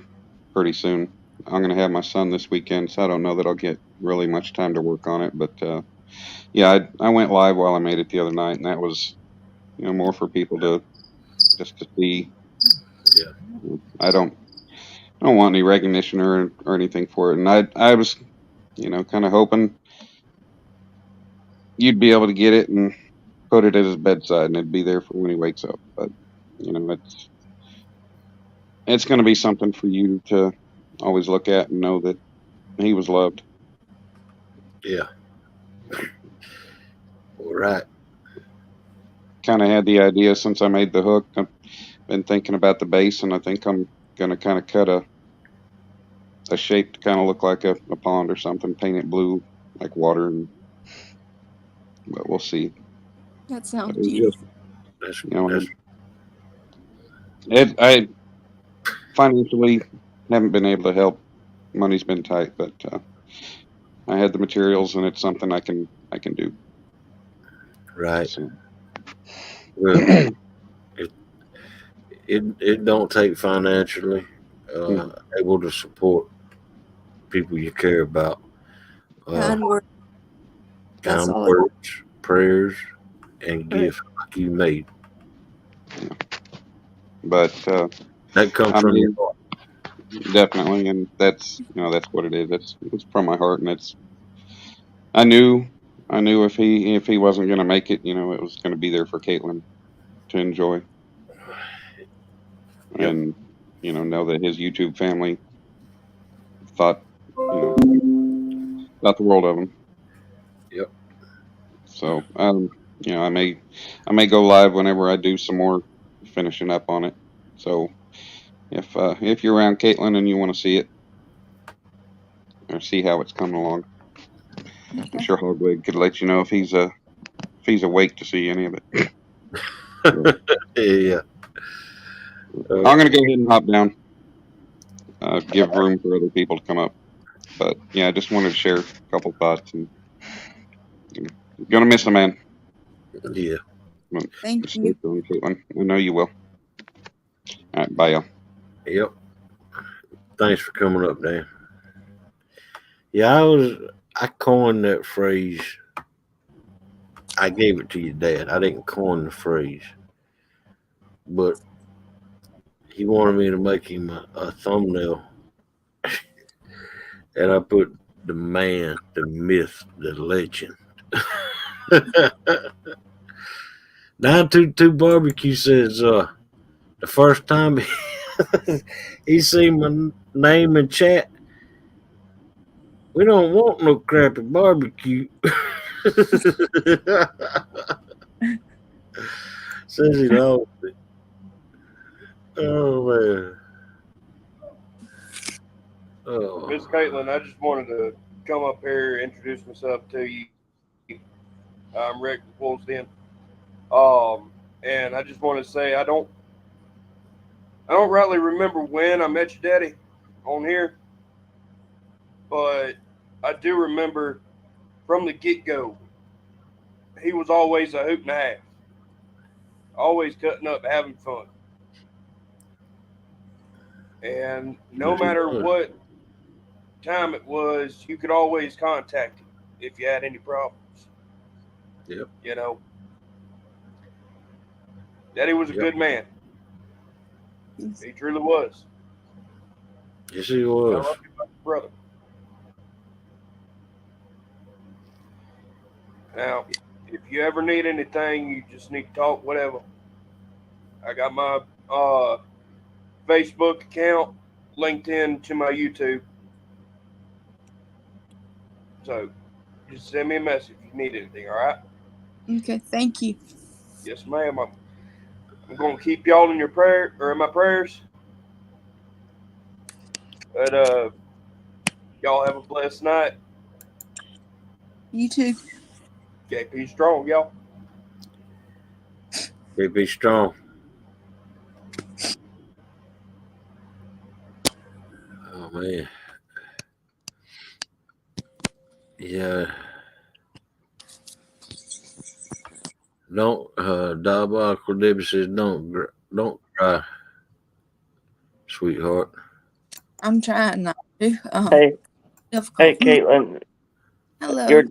pretty soon. I'm gonna have my son this weekend, so I don't know that I'll get really much time to work on it. But yeah, I went live while I made it the other night, and that was more for people to just to see. Yeah, I don't want any recognition or anything for it, and I was kind of hoping you'd be able to get it and put it at his bedside, and it'd be there for when he wakes up. But it's going to be something for you to always look at and know that he was loved. Yeah. All right. Kind of had the idea since I made the hook. I've been thinking about the base, and I think I'm going to kind of cut a shape to kind of look like a pond or something, paint it blue like water, but we'll see. That sounds beautiful. I financially haven't been able to help. Money's been tight, but I had the materials, and it's something I can do. Right. So. Well, it don't take financially able to support people you care about. Kind words. Kind words, prayers, and gift like you made. But that comes I from your mean, heart. definitely, and that's that's what it is. It's from my heart, and I knew if he wasn't going to make it, it was going to be there for Katelyn to enjoy, Yep. and know that his YouTube family thought thought the world of him. Yep. So I may go live whenever I do some more finishing up on it. So if you're around, Katelyn, and you want to see it or see how it's coming along, I'm sure Hogleg could let you know if he's awake to see any of it. Yeah. I'm gonna go ahead and hop down. Give room for other people to come up. But yeah, I just wanted to share a couple thoughts, and gonna miss a man. Yeah. Thank you. Caitlin. I know you will. All right, bye, y'all. Yep. Thanks for coming up, Dan. Yeah, I coined that phrase. I gave it to your dad. I didn't coin the phrase, but he wanted me to make him a thumbnail, and I put the man, the myth, the legend. 922 Barbecue says the first time he seen my name in chat, we don't want no crappy barbecue. Says he lost it. Oh man. Oh. Miss Katelyn, I just wanted to come up here, introduce myself to you. I'm Rick Woolsden. And I just want to say I don't rightly remember when I met your daddy on here, but I do remember from the get-go, he was always a hoot and a half, always cutting up, having fun. And no matter what time it was, you could always contact him if you had any problems. Yep. Daddy was a good man. He truly was. Yes, he was. I love you, my brother. Now, if you ever need anything, you just need to talk, whatever. I got my Facebook account linked in to my YouTube. So just send me a message if you need anything, all right? Okay, thank you. Yes, ma'am. I'm going to keep y'all in your prayer or in my prayers. But y'all have a blessed night. You too. KP strong, y'all. KP strong. Oh man. Yeah. Don't Diabolical Debbie says don't cry, sweetheart. I'm trying not to. Hey, Katelyn. Hello.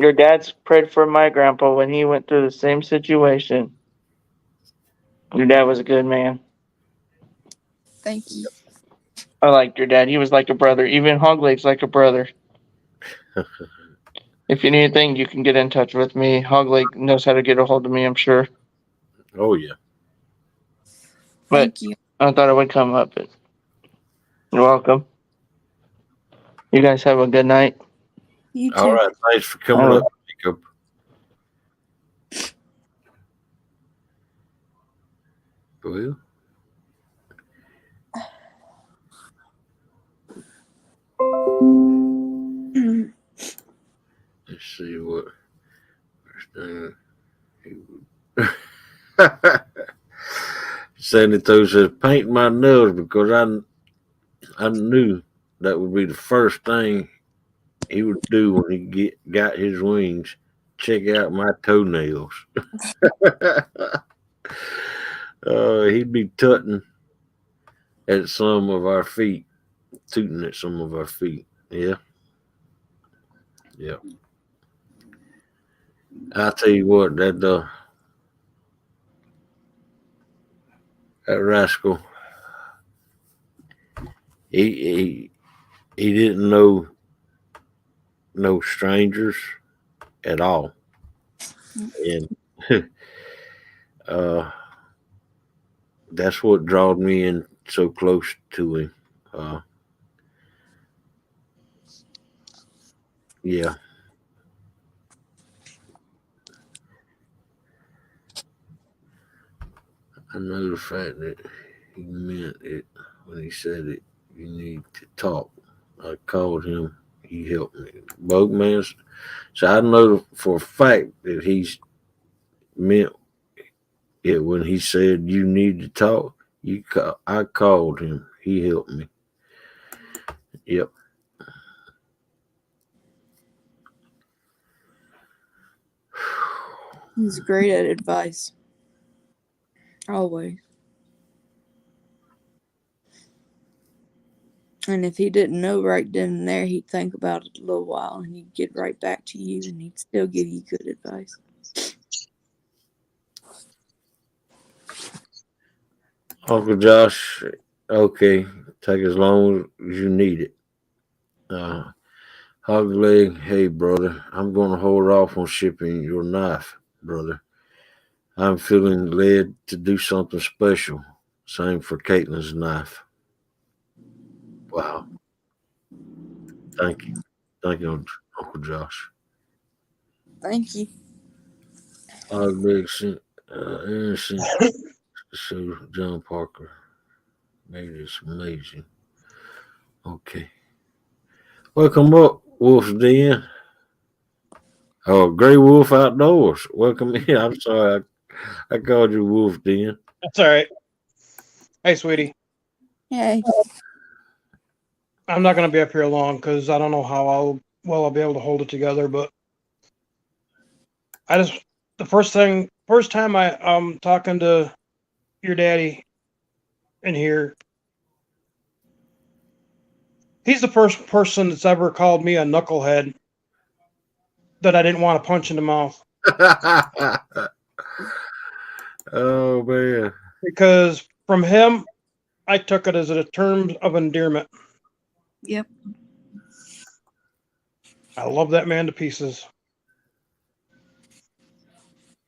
Your dad's prayed for my grandpa when he went through the same situation. Your dad was a good man. Thank you. I liked your dad. He was like a brother. Even Hogleg's like a brother. If you need anything, you can get in touch with me. Hogleg knows how to get a hold of me, I'm sure. Oh yeah. Thank you. I thought I would come up. But you're welcome. You guys have a good night. You too. All right. Thanks for coming up, Jacob. Well. Let's see what. Sandy Toe says, paint my nails because I knew that would be the first thing he would do when he got his wings. Check out my toenails. He'd be tutting at some of our feet, tooting at some of our feet. Yeah. Yeah. I'll tell you what, that rascal, he didn't know no strangers at all, and uh, that's what drawed me in so close to him. Uh, yeah, I know the fact that he meant it when he said it. You need to talk. I called him. He helped me. Both man. So I know for a fact that he's meant it when he said you need to talk. I called him. He helped me. Yep. He's great at advice. Always. And if he didn't know right then and there, he'd think about it a little while and he'd get right back to you and he'd still give you good advice. Uncle Josh, okay, take as long as you need it. Hog leg, hey brother, I'm going to hold off on shipping your knife, brother. I'm feeling led to do something special. Same for Katelyn's knife. Wow. Thank you. Thank you, Uncle Josh. Thank you. Hog leg sent, Aaron sent to show John Parker. Maybe it's amazing. Okay. Welcome up, Wolf's Den. Oh, Grey Wolf Outdoors. Welcome in. I'm sorry. I called you Wolf Den. That's all right. Hey, sweetie. Hey. I'm not going to be up here long because I don't know how I'll be able to hold it together. But the first time I'm talking to your daddy in here, he's the first person that's ever called me a knucklehead that I didn't want to punch in the mouth. Oh man! Because from him, I took it as a term of endearment. Yep. I love that man to pieces.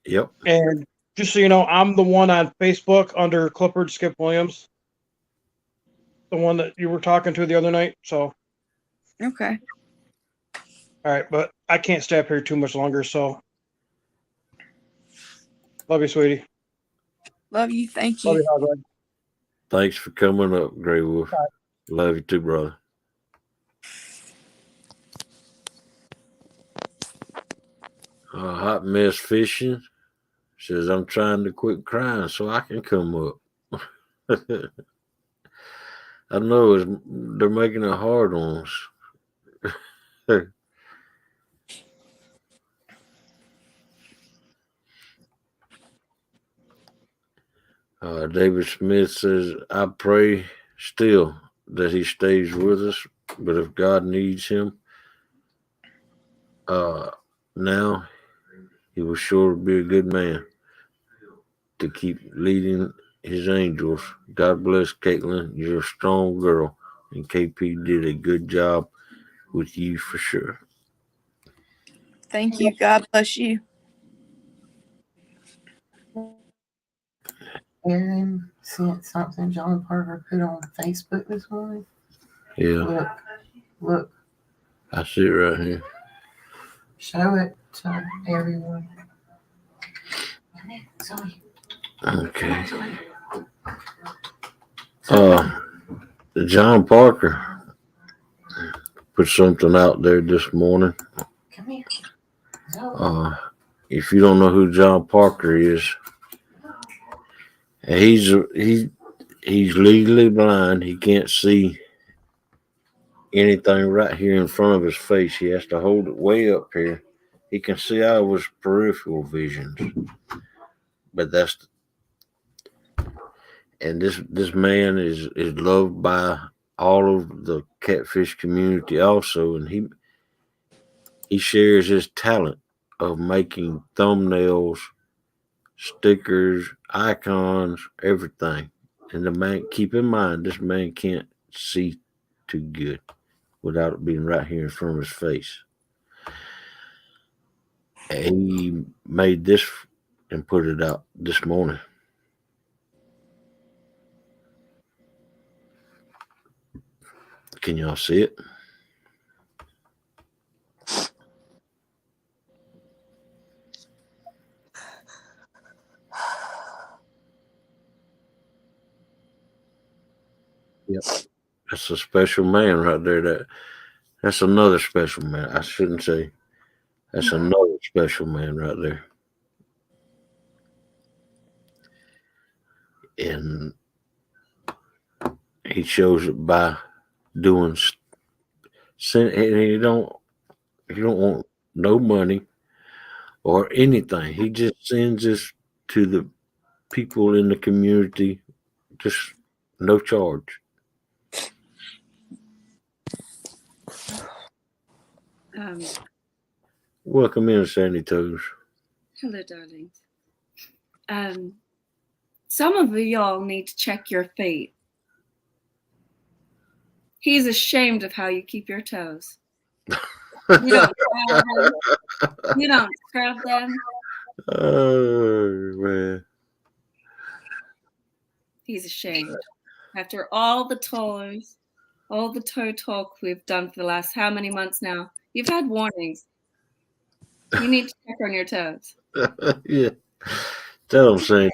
Yep. And just so you know, I'm the one on Facebook under Clifford Skip Williams, the one that you were talking to the other night. So. Okay. All right, but I can't stay up here too much longer. So. Love you, sweetie. Love you. Thank you. Love you, Hogleg. Thanks for coming up, Grey Wolf. Right. Love you too, brother. Hot Mess Fishing says, I'm trying to quit crying so I can come up. I know they're making it hard on us. David Smith says, I pray still that he stays with us, but if God needs him now, he will sure be a good man to keep leading his angels. God bless Katelyn. You're a strong girl, and KP did a good job with you for sure. Thank you. God bless you. Aaron sent something John Parker put on Facebook this morning. Yeah. Look. I see it right here. Show it to everyone. Okay. John Parker put something out there this morning. Come here. If you don't know who John Parker is, he's legally blind. He can't see anything right here in front of his face. He has to hold it way up here. He can see out of his peripheral visions, but this man is loved by all of the catfish community also, and he shares his talent of making thumbnails, stickers, icons, everything. And the man, keep in mind, this man can't see too good without it being right here in front of his face. And he made this and put it out this morning. Can y'all see it? Yep. That's a special man right there. That's another special man. I shouldn't say. That's another special man right there. And he shows it by doing. And he don't want no money or anything. He just sends this to the people in the community, just no charge. Welcome in, Sandy Toes. Hello, darlings. Some of y'all need to check your feet. He's ashamed of how you keep your toes. You don't scrub them. You don't scrub them. Oh, man. He's ashamed. After all the toys, all the toe talk we've done for the last how many months now, you've had warnings. You need to check on your toes. Yeah. Tell him, Sandy.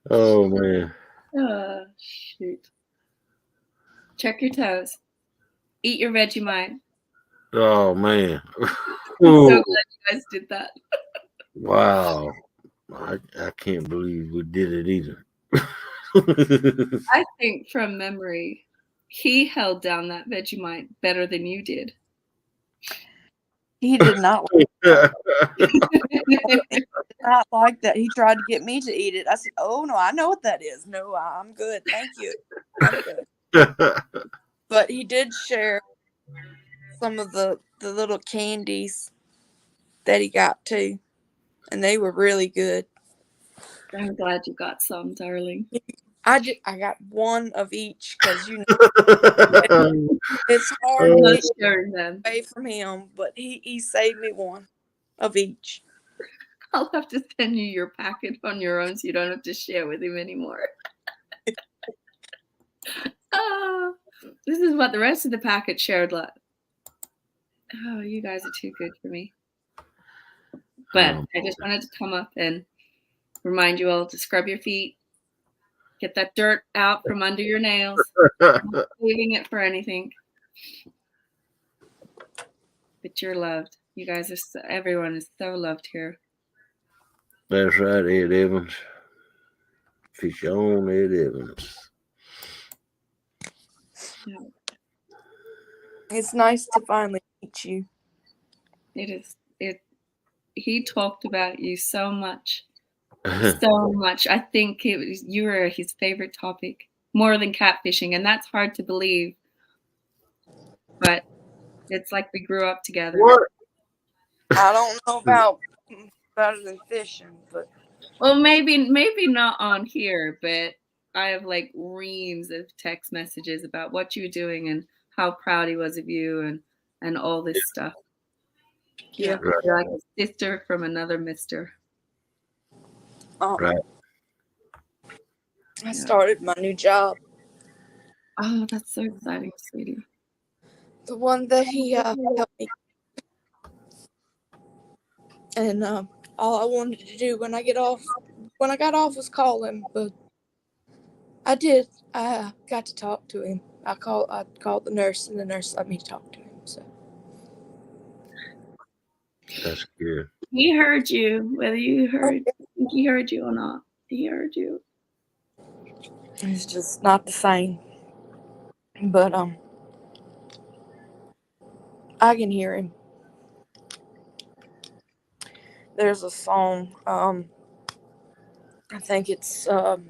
Oh, man. Oh, shoot. Check your toes. Eat your Vegemite. Oh, man. I'm so glad you guys did that. Wow. I can't believe we did it either. I think from memory, he held down that Vegemite better than you did. He did not like that. He did not like that. He tried to get me to eat it. I said, "Oh no, I know what that is. No, I'm good. Thank you. I'm good." But he did share some of the little candies that he got too, and they were really good. I'm glad you got some, darling. I got one of each because it's hard to get them away from him, but he saved me one of each. I'll have to send you your packet on your own so you don't have to share with him anymore. This is what the rest of the packet shared. Oh, you guys are too good for me. But I just wanted to come up and remind you all to scrub your feet. Get that dirt out from under your nails. Not leaving it for anything. But you're loved. You guys are everyone is so loved here. That's right, Ed Evans. Fish on Ed Evans. Yeah. It's nice to finally meet you. It is. He talked about you so much. So much. I think you were his favorite topic, more than catfishing, and that's hard to believe. But it's like we grew up together. What? I don't know about better than fishing, but well, maybe not on here, but I have like reams of text messages about what you're doing and how proud he was of you and all this stuff. Yeah, you're like a sister from another mister. Right. I started my new job. Oh, that's so exciting, sweetie. The one that he helped me. And all I wanted to do when I got off was call him, but I did. I got to talk to him. I called the nurse, and the nurse let me talk to him. So that's good. He heard you, whether you heard he heard you or not. He heard you. It's just not the same. But I can hear him. There's a song. I think it's not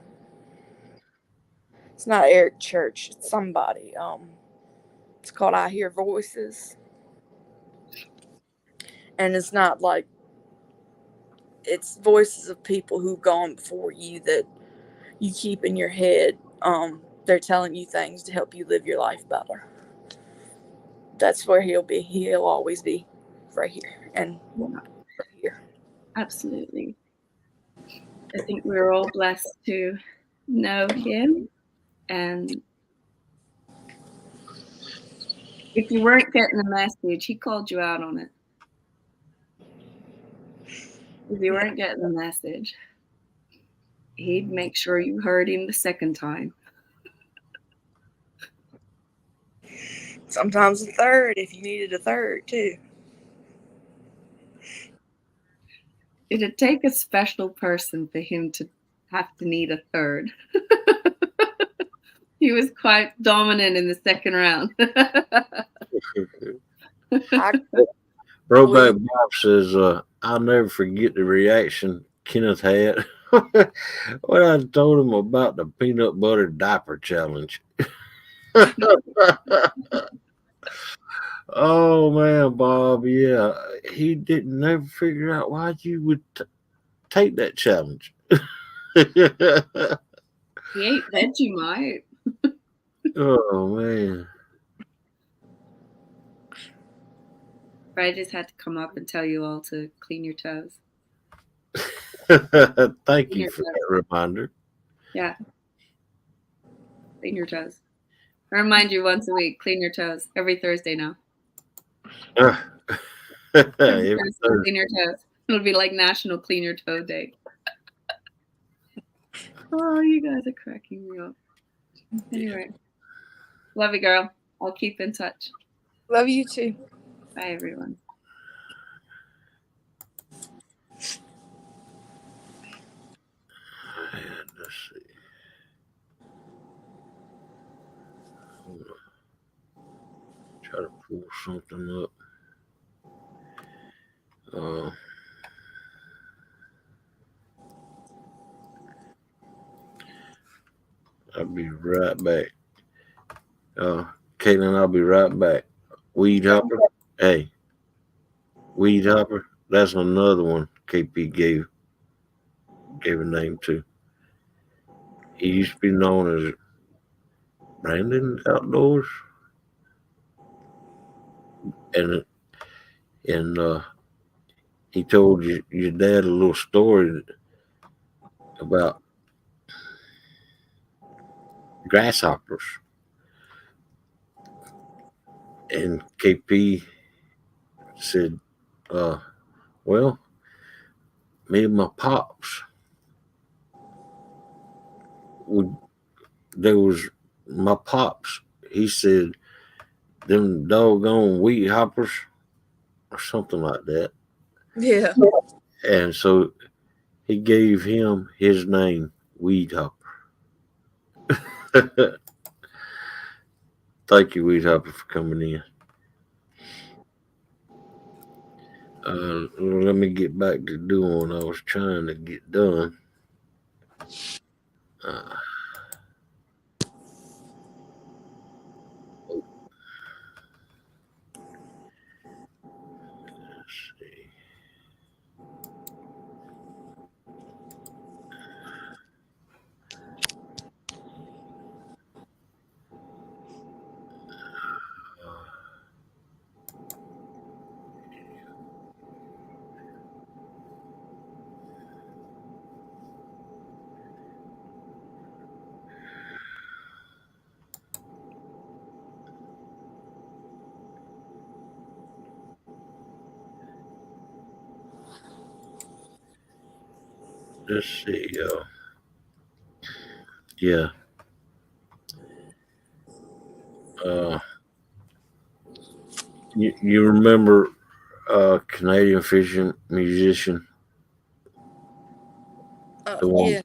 Eric Church. It's somebody. It's called I Hear Voices. And it's not like, it's voices of people who've gone before you that you keep in your head. They're telling you things to help you live your life better. That's where he'll be. He'll always be right here and right here. Absolutely. I think we're all blessed to know him. And if you weren't getting the message, he called you out on it. If you weren't getting the message, he'd make sure you heard him the second time. Sometimes a third, if you needed a third, too. It'd take a special person for him to have to need a third. He was quite dominant in the second round. Throwback Bob says, I'll never forget the reaction Kenneth had when I told him about the peanut butter diaper challenge. Oh man, Bob, yeah, he didn't never figure out why you would take that challenge. He ate Vegemite. Oh man. I just had to come up and tell you all to clean your toes. Thank you for that reminder. Yeah. Clean your toes. I remind you once a week, clean your toes. Every Thursday now. Every Thursday, clean your toes. It'll be like National Clean Your Toe Day. Oh, you guys are cracking me up. Anyway. Love you, girl. I'll keep in touch. Love you too. Bye, everyone. Let's see. Try to pull something up. I'll be right back. Katelyn, I'll be right back. Weed Hopper. Hey. Weed Hopper. That's another one KP gave a name to. He used to be known as Brandon Outdoors. And he told your dad a little story about grasshoppers. And KP said, well, me and my pops, my pops, he said, them doggone weed hoppers or something like that. Yeah. And so he gave him his name, Weed Hopper. Thank you, Weed Hopper, for coming in. Let me get back to doing what I was trying to get done. Let's see. Let's see. Yeah. You remember Canadian fishing musician? The one, Yeah.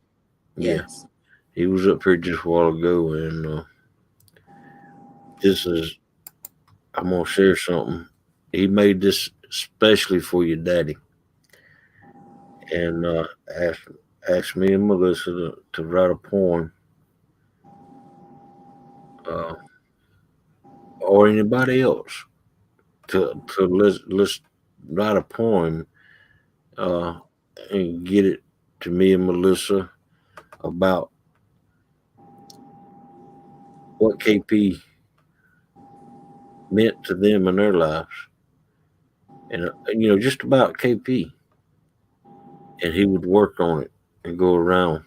Yes. He was up here just a while ago, and I'm gonna share something. He made this especially for your daddy, and asked me and Melissa to write a poem or anybody else to let's write a poem and get it to me and Melissa about what KP meant to them in their lives, and just about KP, and he would work on it and go around.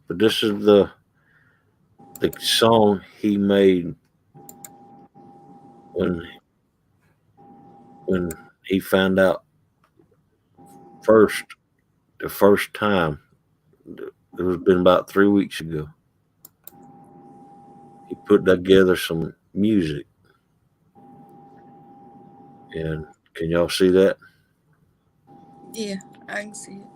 But this is the song he made when he found out the first time. It was been about 3 weeks ago. He put together some music, and can y'all see that? Yeah, I can see it.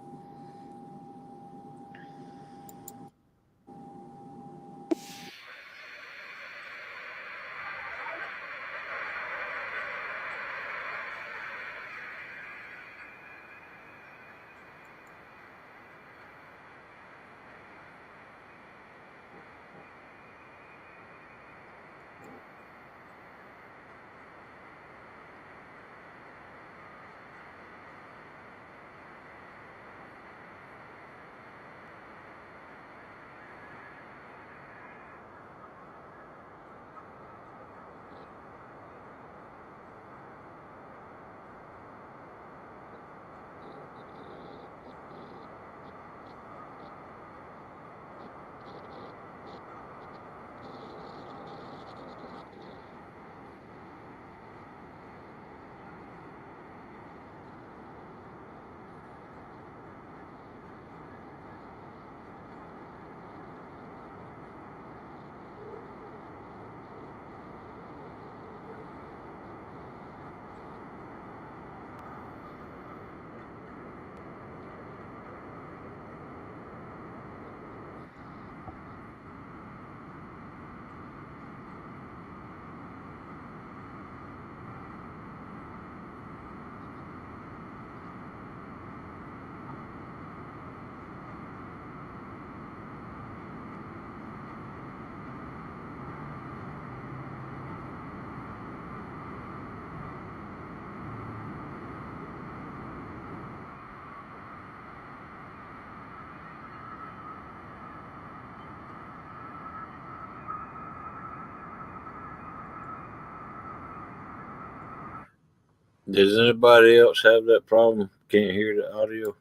Does anybody else have that problem? Can't hear the audio?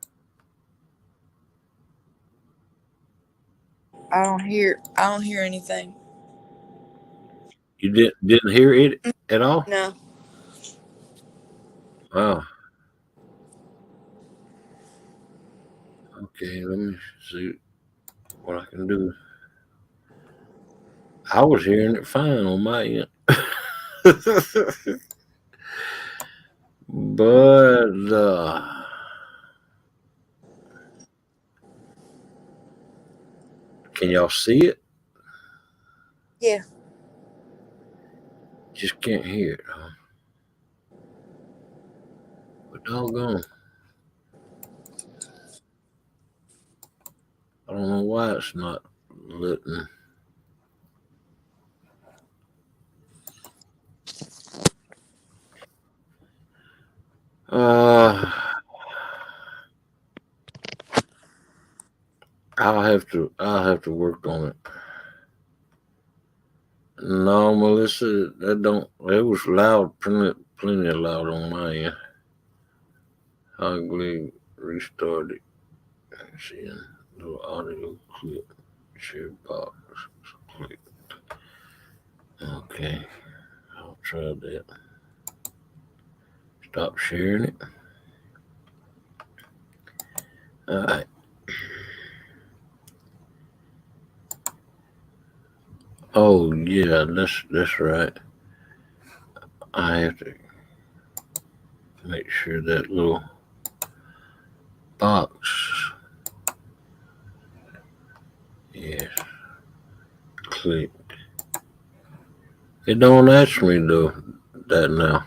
I don't hear anything. You didn't hear it at all? No. Wow. Okay, let me see what I can do. I was hearing it fine on my end. But can y'all see it? Yeah. Just can't hear it, huh? But doggone. I don't know why it's not letting. I'll have to work on it. No, Melissa, that don't. It was loud, plenty loud on my end. Ugly restarted. Seeing the audio clip. Share box. Click. Okay, I'll try that. Stop sharing it. All right. Oh yeah, that's right. I have to make sure that little box. Yes. Click. It don't ask me though that now.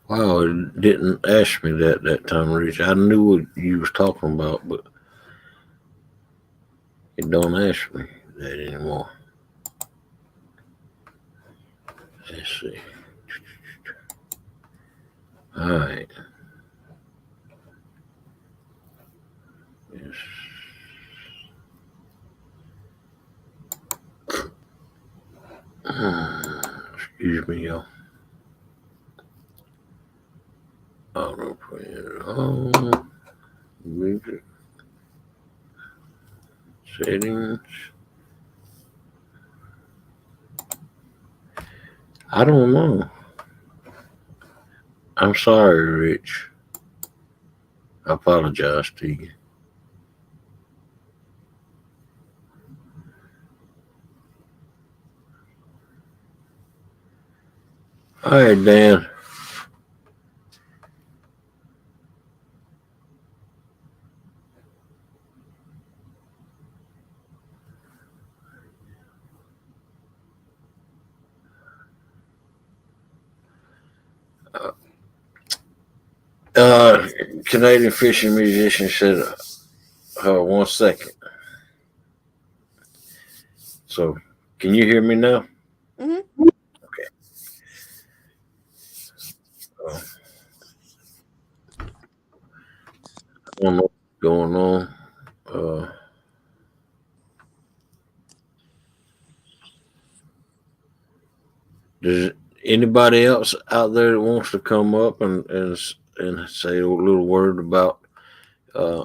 Wow, it didn't ask me that time, Rich. I knew what you was talking about, but It don't ask me that anymore. Let's see. All right. Yes. Excuse me, y'all. Auto print. Music. Settings. I don't know. I'm sorry, Rich. I apologize to you. All right, Dan. Canadian fishing musician said, 1 second. So, can you hear me now? Mm-hmm. Okay. I don't know what's going on. Does anybody else out there that wants to come up and say a little word about uh,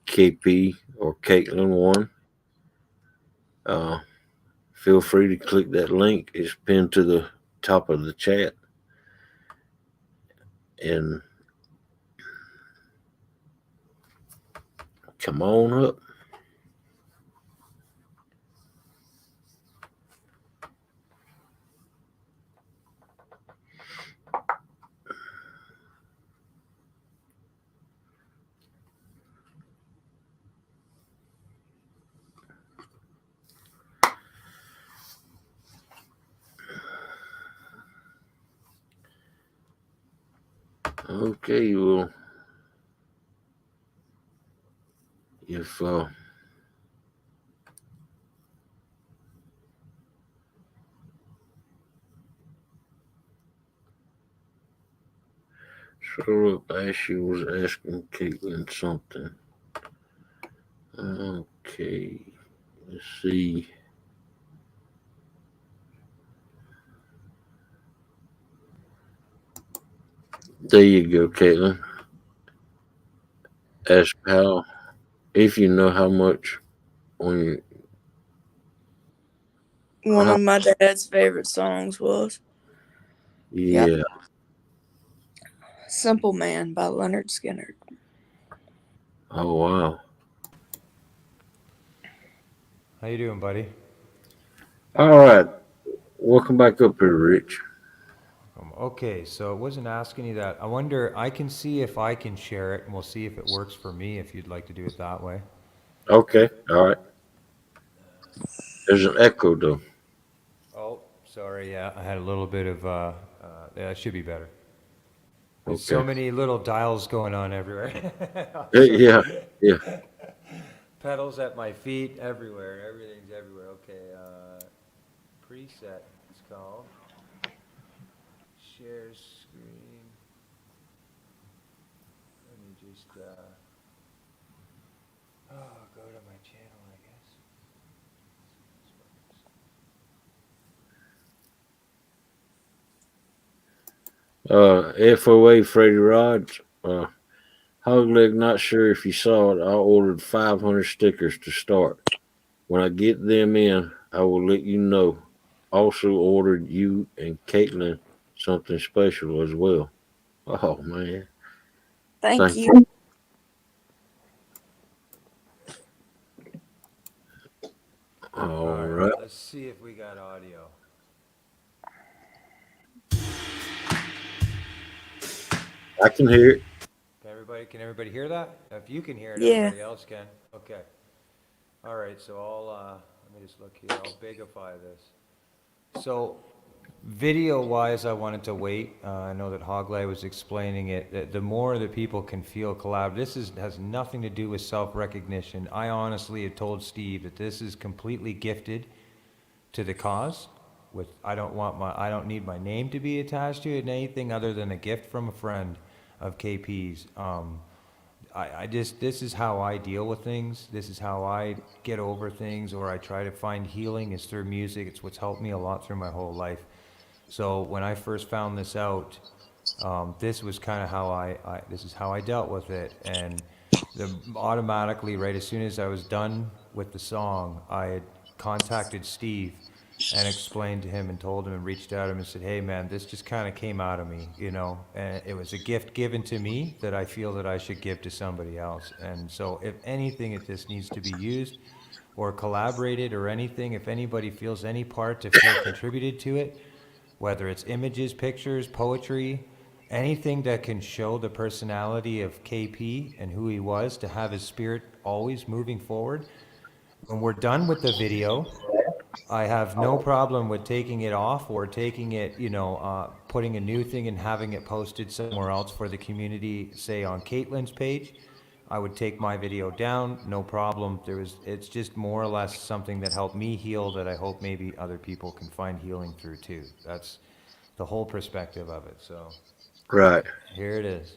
KP or Katelyn one? Uh, feel free to click that link. It's pinned to the top of the chat. And come on up. Okay, well, if so Ashley was asking Caitlin something. Okay, let's see. There you go, Caitlin. Ask how, if you know how much when One of my dad's favorite songs was. Yeah. Yep. Simple Man by Leonard Skinner. Oh, wow. How you doing, buddy? All right. Welcome back up here, Rich. Okay, so it wasn't asking you that. I wonder, I can see if I can share it, and we'll see if it works for me, if you'd like to do it that way. Okay. All right. There's an echo, though. Oh, sorry. Yeah, I had a little bit of, yeah, it should be better. There's Okay. so many little dials going on everywhere. Yeah. Yeah. Pedals at my feet, everywhere. Everything's everywhere. Okay, preset, it's called. Share screen. Let me just, go to my channel, I guess. FOA Freddie Rods. Hogleg, not sure if you saw it. I ordered 500 stickers to start. When I get them in, I will let you know. Also ordered you and Caitlin something special as well. Oh, man. Thank you. you. All right. Let's see if we got audio. I can hear it. Can everybody hear that? If you can hear it, Yeah. everybody else can. Okay. All right, so let me just look here. I'll bigify this. So Video-wise, I wanted to wait. I know that Hogley was explaining it. That the more that people can feel collab, has nothing to do with self-recognition. I honestly had told Steve that this is completely gifted to the cause. I don't need my name to be attached to it in anything other than a gift from a friend of KP's. This is how I deal with things. This is how I get over things, or I try to find healing is through music. It's what's helped me a lot through my whole life. So when I first found this out, this was kind of how this is how I dealt with it. And automatically, right as soon as I was done with the song, I had contacted Steve and explained to him and told him and reached out to him and said, hey man, this just kind of came out of me, and it was a gift given to me that I feel that I should give to somebody else. And so if anything, if this needs to be used or collaborated or anything, if anybody feels any part to feel contributed to it, whether it's images, pictures, poetry, anything that can show the personality of KP and who he was, to have his spirit always moving forward. When we're done with the video, I have no problem with taking it off or taking it, putting a new thing and having it posted somewhere else for the community, say on Katelyn's page. I would take my video down, no problem. It's just more or less something that helped me heal that I hope maybe other people can find healing through too. That's the whole perspective of it. So, right here it is.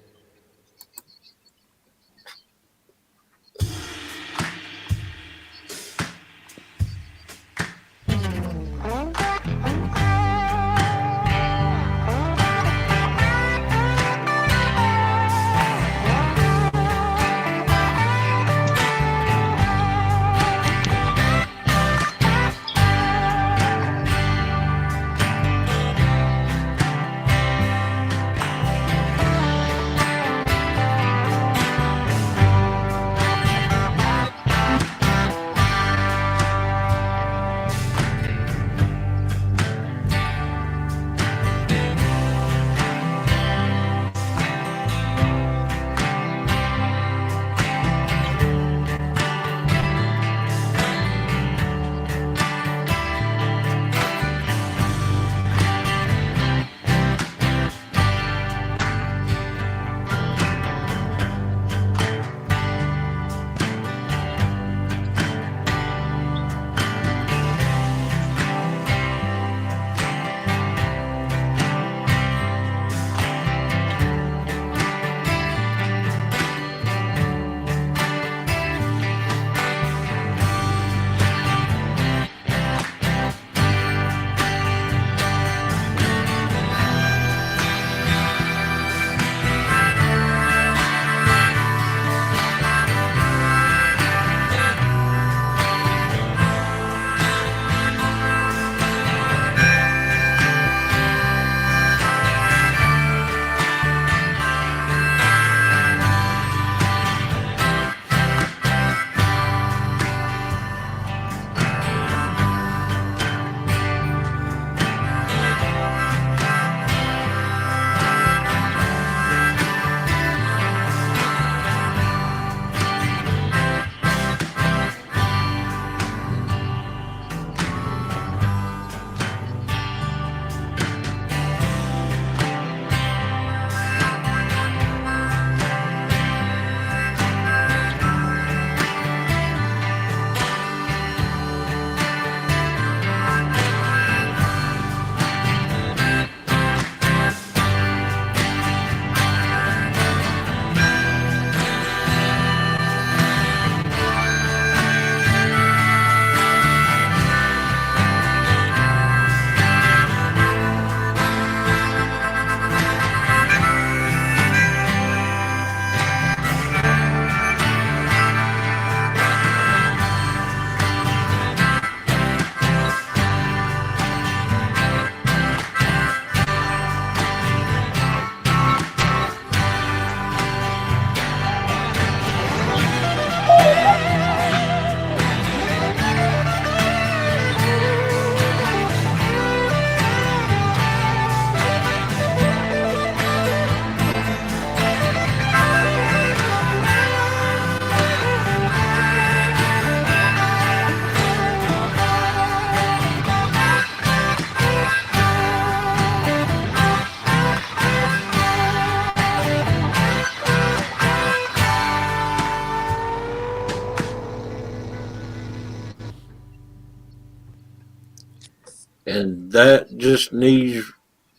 that just needs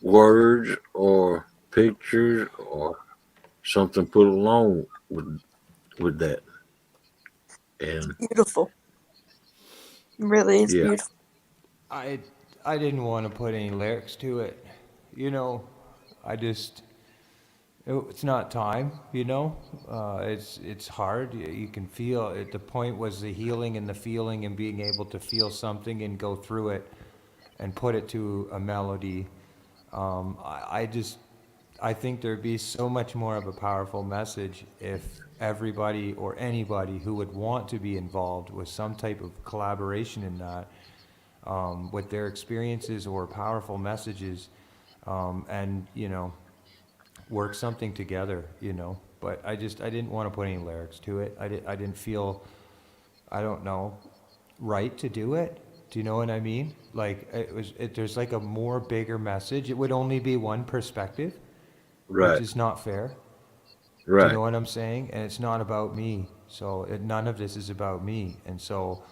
words or pictures or something put along with that. And Beautiful. Really is yeah, beautiful. I didn't want to put any lyrics to it. You know, I just it's not time. You know, it's hard. You can feel it. The point was the healing and the feeling and being able to feel something and go through it and put it to a melody. I think there'd be so much more of a powerful message if everybody or anybody who would want to be involved with some type of collaboration in that, with their experiences or powerful messages, and work something together. But I didn't want to put any lyrics to it. I didn't feel, I don't know, right to do it. Do you know what I mean? Like there's like a more bigger message. It would only be one perspective, which right, is not fair. Do you right, know what I'm saying? And it's not about me. So none of this is about me. And so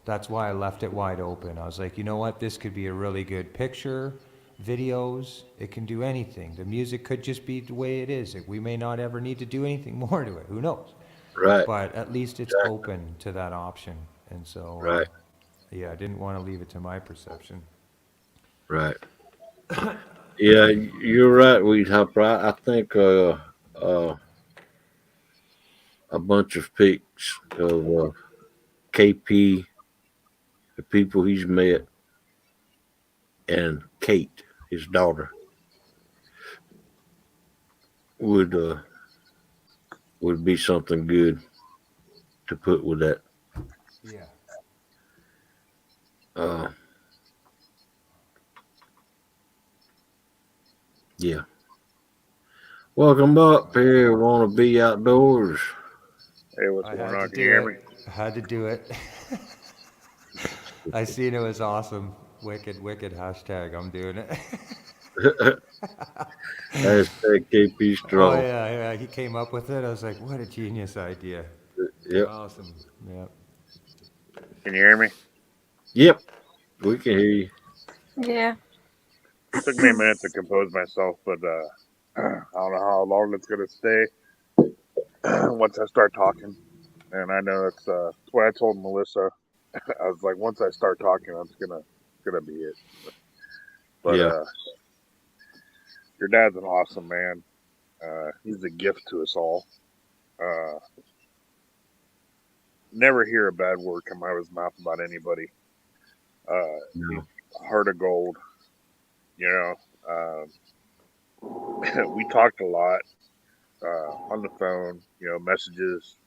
that's why I left it wide open. I was like, you know what? This could be a really good picture, videos. It can do anything. The music could just be the way it is. We may not ever need to do anything more to it. Who knows? right, But at least it's exactly, open to that option. And so, right, yeah, I didn't want to leave it to my perception. right. Yeah, you're right, Weed Hopper. I think uh, a bunch of pics of KP, the people he's met, and Kate, his daughter, would uh, would be something good to put with that. Yeah. Uh, yeah. Welcome up here. Want to be outdoors? Hey, what's I going had to on? Can you do hear me? it. I had to do it. I seen it was awesome. Wicked, wicked hashtag. I'm doing it. Hashtag KP Oh strong. yeah, yeah. He came up with it. I was like, what a genius idea. Yep. Awesome. Yep. Can you hear me? Yep. We can hear you. Yeah. Took me a minute to compose myself, but I don't know how long it's gonna stay once I start talking. And I know that's what I told Melissa. I was like, once I start talking, that's gonna be it. But Yeah. your dad's an awesome man. He's a gift to us all. Uh, never hear a bad word come out of his mouth about anybody. He's No. heart of gold. You know, we talked a lot on the phone. Messages,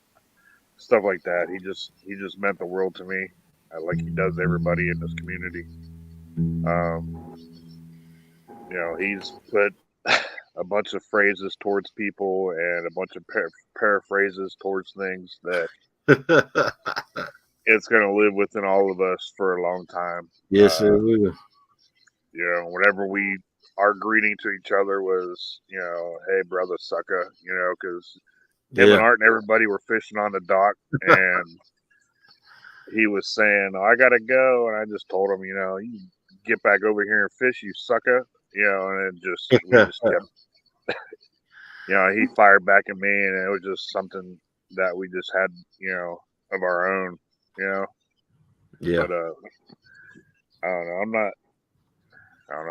stuff like that. He just meant the world to me, like he does everybody in this community. He's put a bunch of phrases towards people and a bunch of paraphrases towards things that it's going to live within all of us for a long time. Yes, it will. Whenever our greeting to each other was, hey, brother sucker, because him and Yeah. Art and everybody were fishing on the dock, and he was saying, oh, I got to go. And I just told him, you get back over here and fish, you sucker. And we just kept, he fired back at me, and it was just something that we just had, of our own, Yeah. But I don't know.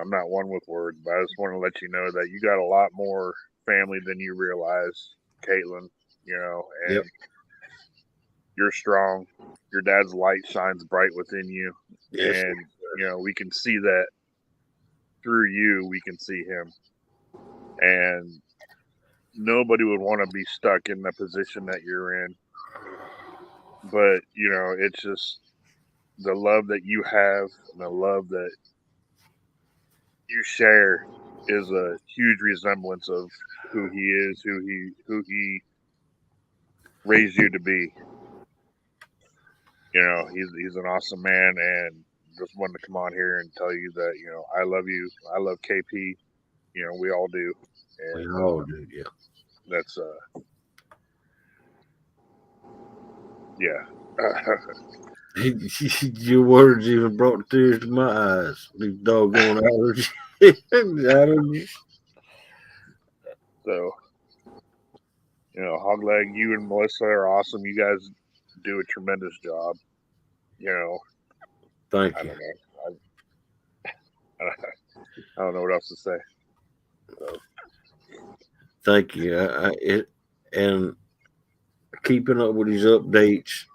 I'm not one with words, but I just want to let you know that you got a lot more family than you realize, Katelyn. And Yep. you're strong. Your dad's light shines bright within you, Yes. and we can see that through you. We can see him, and nobody would want to be stuck in the position that you're in. But it's just the love that you have and the love that you share is a huge resemblance of who he is, who he raised you to be. He's an awesome man, and just wanted to come on here and tell you that I love you. I love KP. We all do, We and all do. Yeah. that's yeah. Your words even brought tears to my eyes. These doggone allergies. Allergies. So, Hogleg, you and Melissa are awesome. You guys do a tremendous job. Thank I you. don't know. I don't know what else to say. So. Thank you. And keeping up with these updates,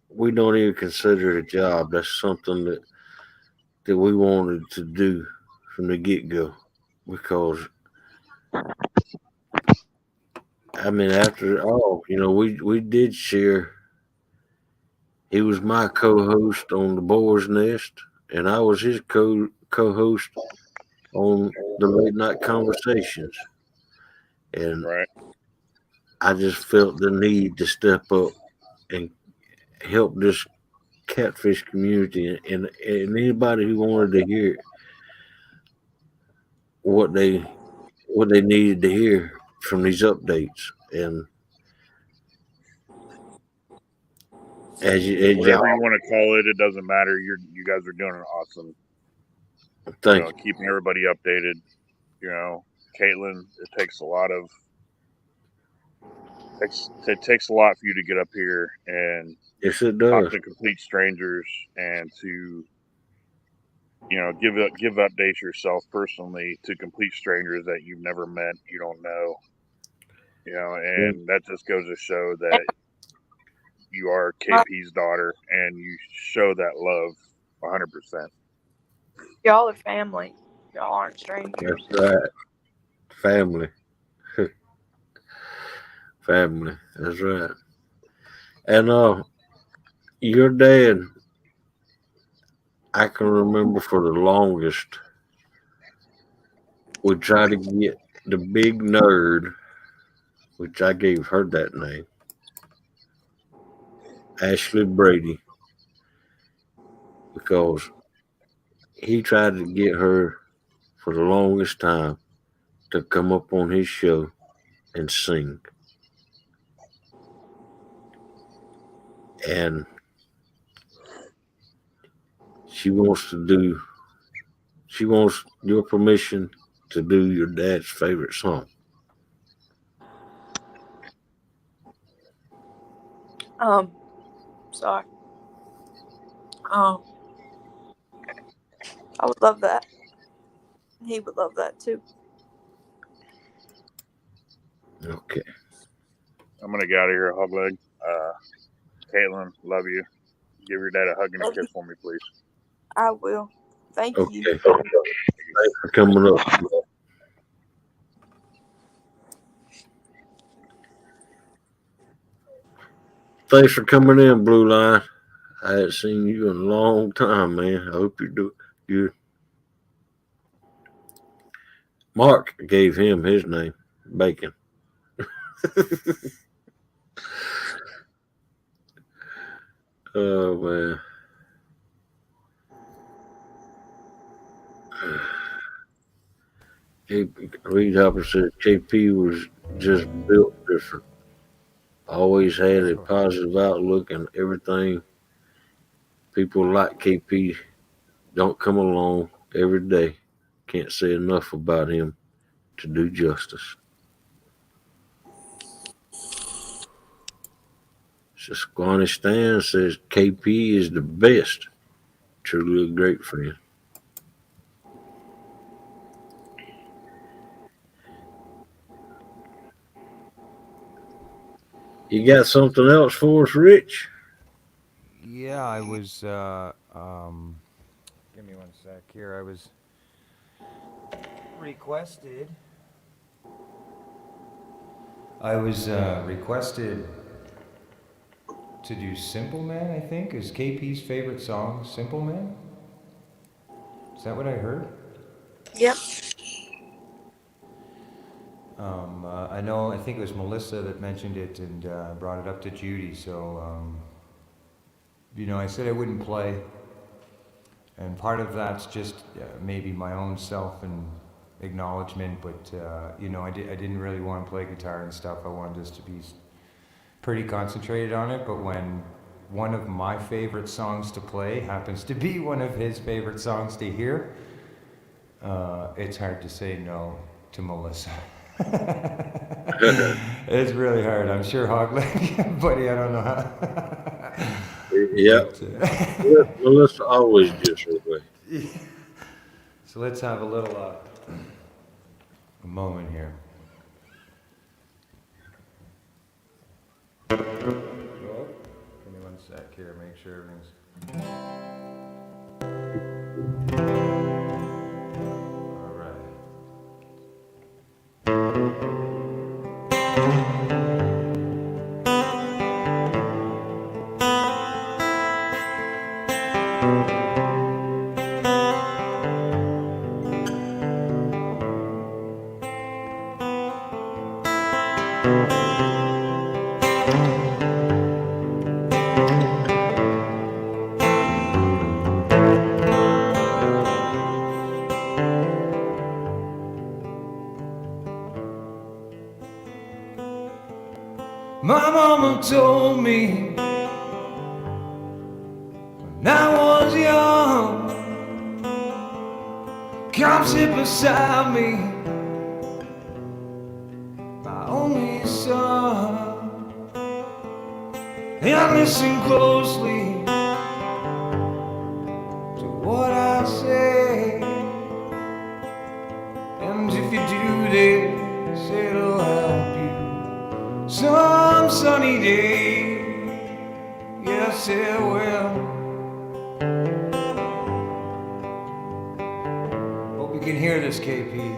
we don't even consider it a job. That's something that we wanted to do from the get go, because I mean, after all, we did share. He was my co-host on the Boar's Nest, and I was his co-host on the Late Night Conversations, and right. I just felt the need to step up and help this catfish community, and anybody who wanted to hear what they needed to hear from these updates. And as Whatever you y'all, want to call it, it doesn't matter. You guys are doing an awesome. thank you. Keeping everybody updated. Katelyn, it takes a lot for you to get up here and Yes, it talk does. to complete strangers and to give updates yourself personally to complete strangers that you've never met, you don't know. And that just goes to show that you are KP's daughter and you show that love 100%. Y'all are family. Y'all aren't strangers. That's right. Family. Family. That's right. And your dad, I can remember for the longest, we tried to get the big nerd, which I gave her that name, Ashley Brady, because he tried to get her for the longest time to come up on his show and sing. And she wants your permission to do your dad's favorite song. Sorry. I would love that. He would love that too. Okay. I'm gonna get out of here, Hogleg. Katelyn, love you. Give your dad a hug and a kiss for me, please. I will. Thank you. Okay. Thanks for coming up. Thanks for coming in, Blue Line. I haven't seen you in a long time, man. I hope you're doing good. Mark gave him his name, Bacon. Oh, man. Reed Hopper said KP was just built different. Always had a positive outlook and everything. People like KP don't come along every day. Can't say enough about him to do justice. So Squanish Stan says KP is the best. Truly a great friend. You got something else for us, Rich? Yeah, I was. Give me one sec here. I was requested. Requested to do Simple Man, I think, is KP's favorite song, Simple Man? Is that what I heard? Yep. I think it was Melissa that mentioned it and brought it up to Judy, so, I said I wouldn't play. And part of that's just maybe my own self and acknowledgement, but, I didn't really want to play guitar and stuff. I wanted us to be pretty concentrated on it, but when one of my favorite songs to play happens to be one of his favorite songs to hear, it's hard to say no to Melissa. It's really hard. I'm sure Hogleg, buddy, I don't know how. Yeah. Melissa always gets her way. So let's have a little a moment here. Give me one sec here, make sure everything's... All right. My mama told me when I was young, come sit beside me, my only son, and listen closely to what I say, and if you do this, it'll help you some sunny day, yes it will. Hope you can hear this, KP.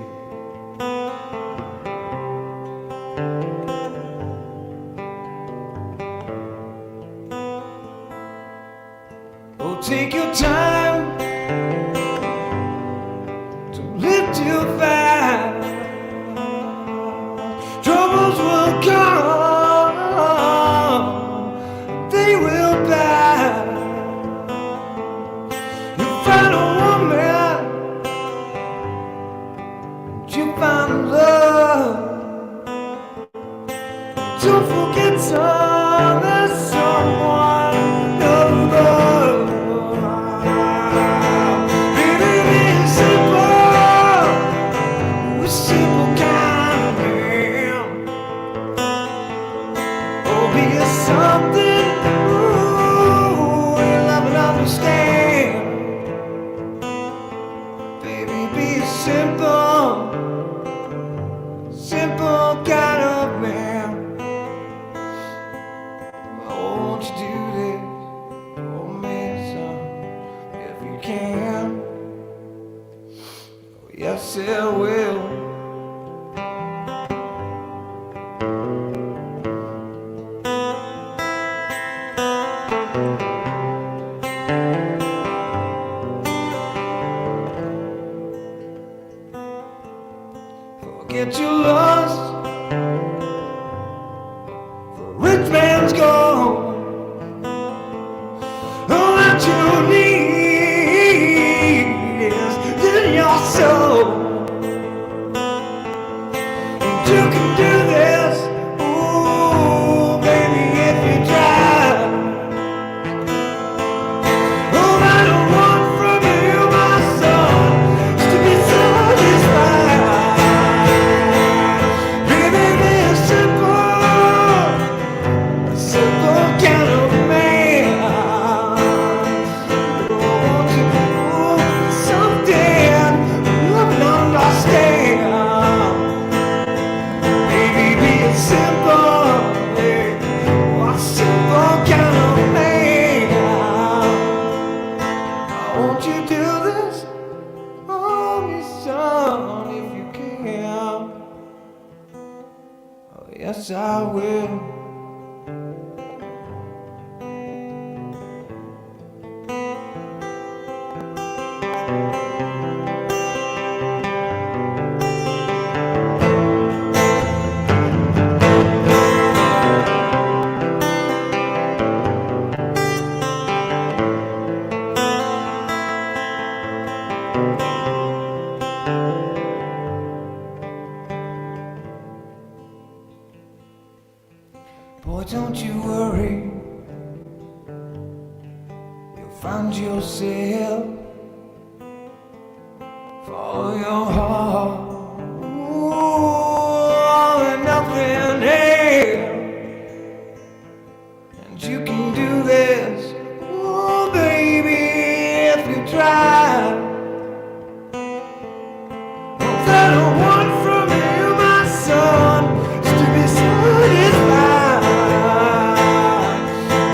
Oh, take your time, don't live too fast. Troubles will come, they will pass. You find a woman, you find love. Don't forget there's someone you love. Baby, it's simple, a simple kind of man. Oh, be it something, ooh, you love and understand. Baby, be a simple, simple kind of man. Won't you do this for me, son, if you can? Oh, yes, it will. Forget your lust for rich man's gold. All that you need is in your soul. And you can do this, ooh, baby, if you try. All I want from you, my son, is to be satisfied. Baby, be a simple kind of man. Won't you someday love and understand? Baby, be a simple kind of man. Won't you do this for me, son, if you can? Oh, yes, I will. Boy, don't you worry, found yourself, follow your heart. Ooh, and nothing else, and you can do this, ooh, baby, if you try. That I want from you, my son, is to be satisfied.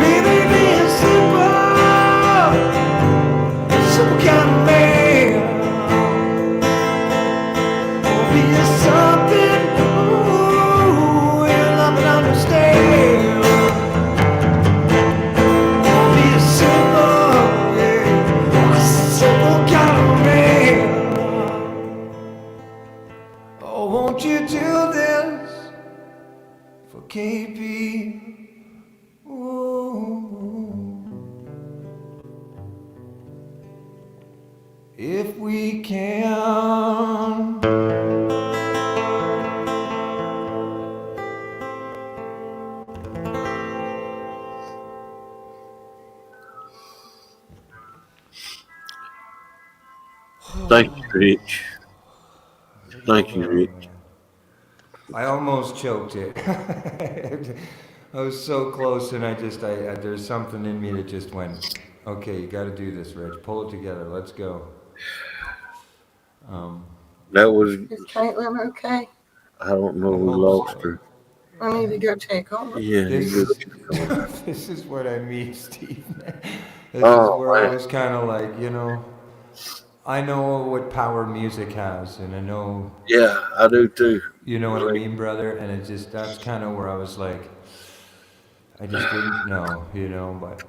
Baby, be a simple kind of man. Or be a something, ooh, you love and understand. Or be a simple kind of man. Oh, won't you do this for KP? Ooh. If we can. Thank you, Rich. Thank you, Rich. I almost choked it. I was so close, and there's something in me that just went, okay, you got to do this, Rich. Pull it together. Let's go. That was. Is Katelyn okay? I don't know. We lost her. I need to go check on her. Yeah, This is what I mean, Steve. This is Oh, where I man. was kind of like, I know what power music has, and I know. Yeah, I do too. You know what I mean, brother? And that's kind of where I was like, I just didn't know, but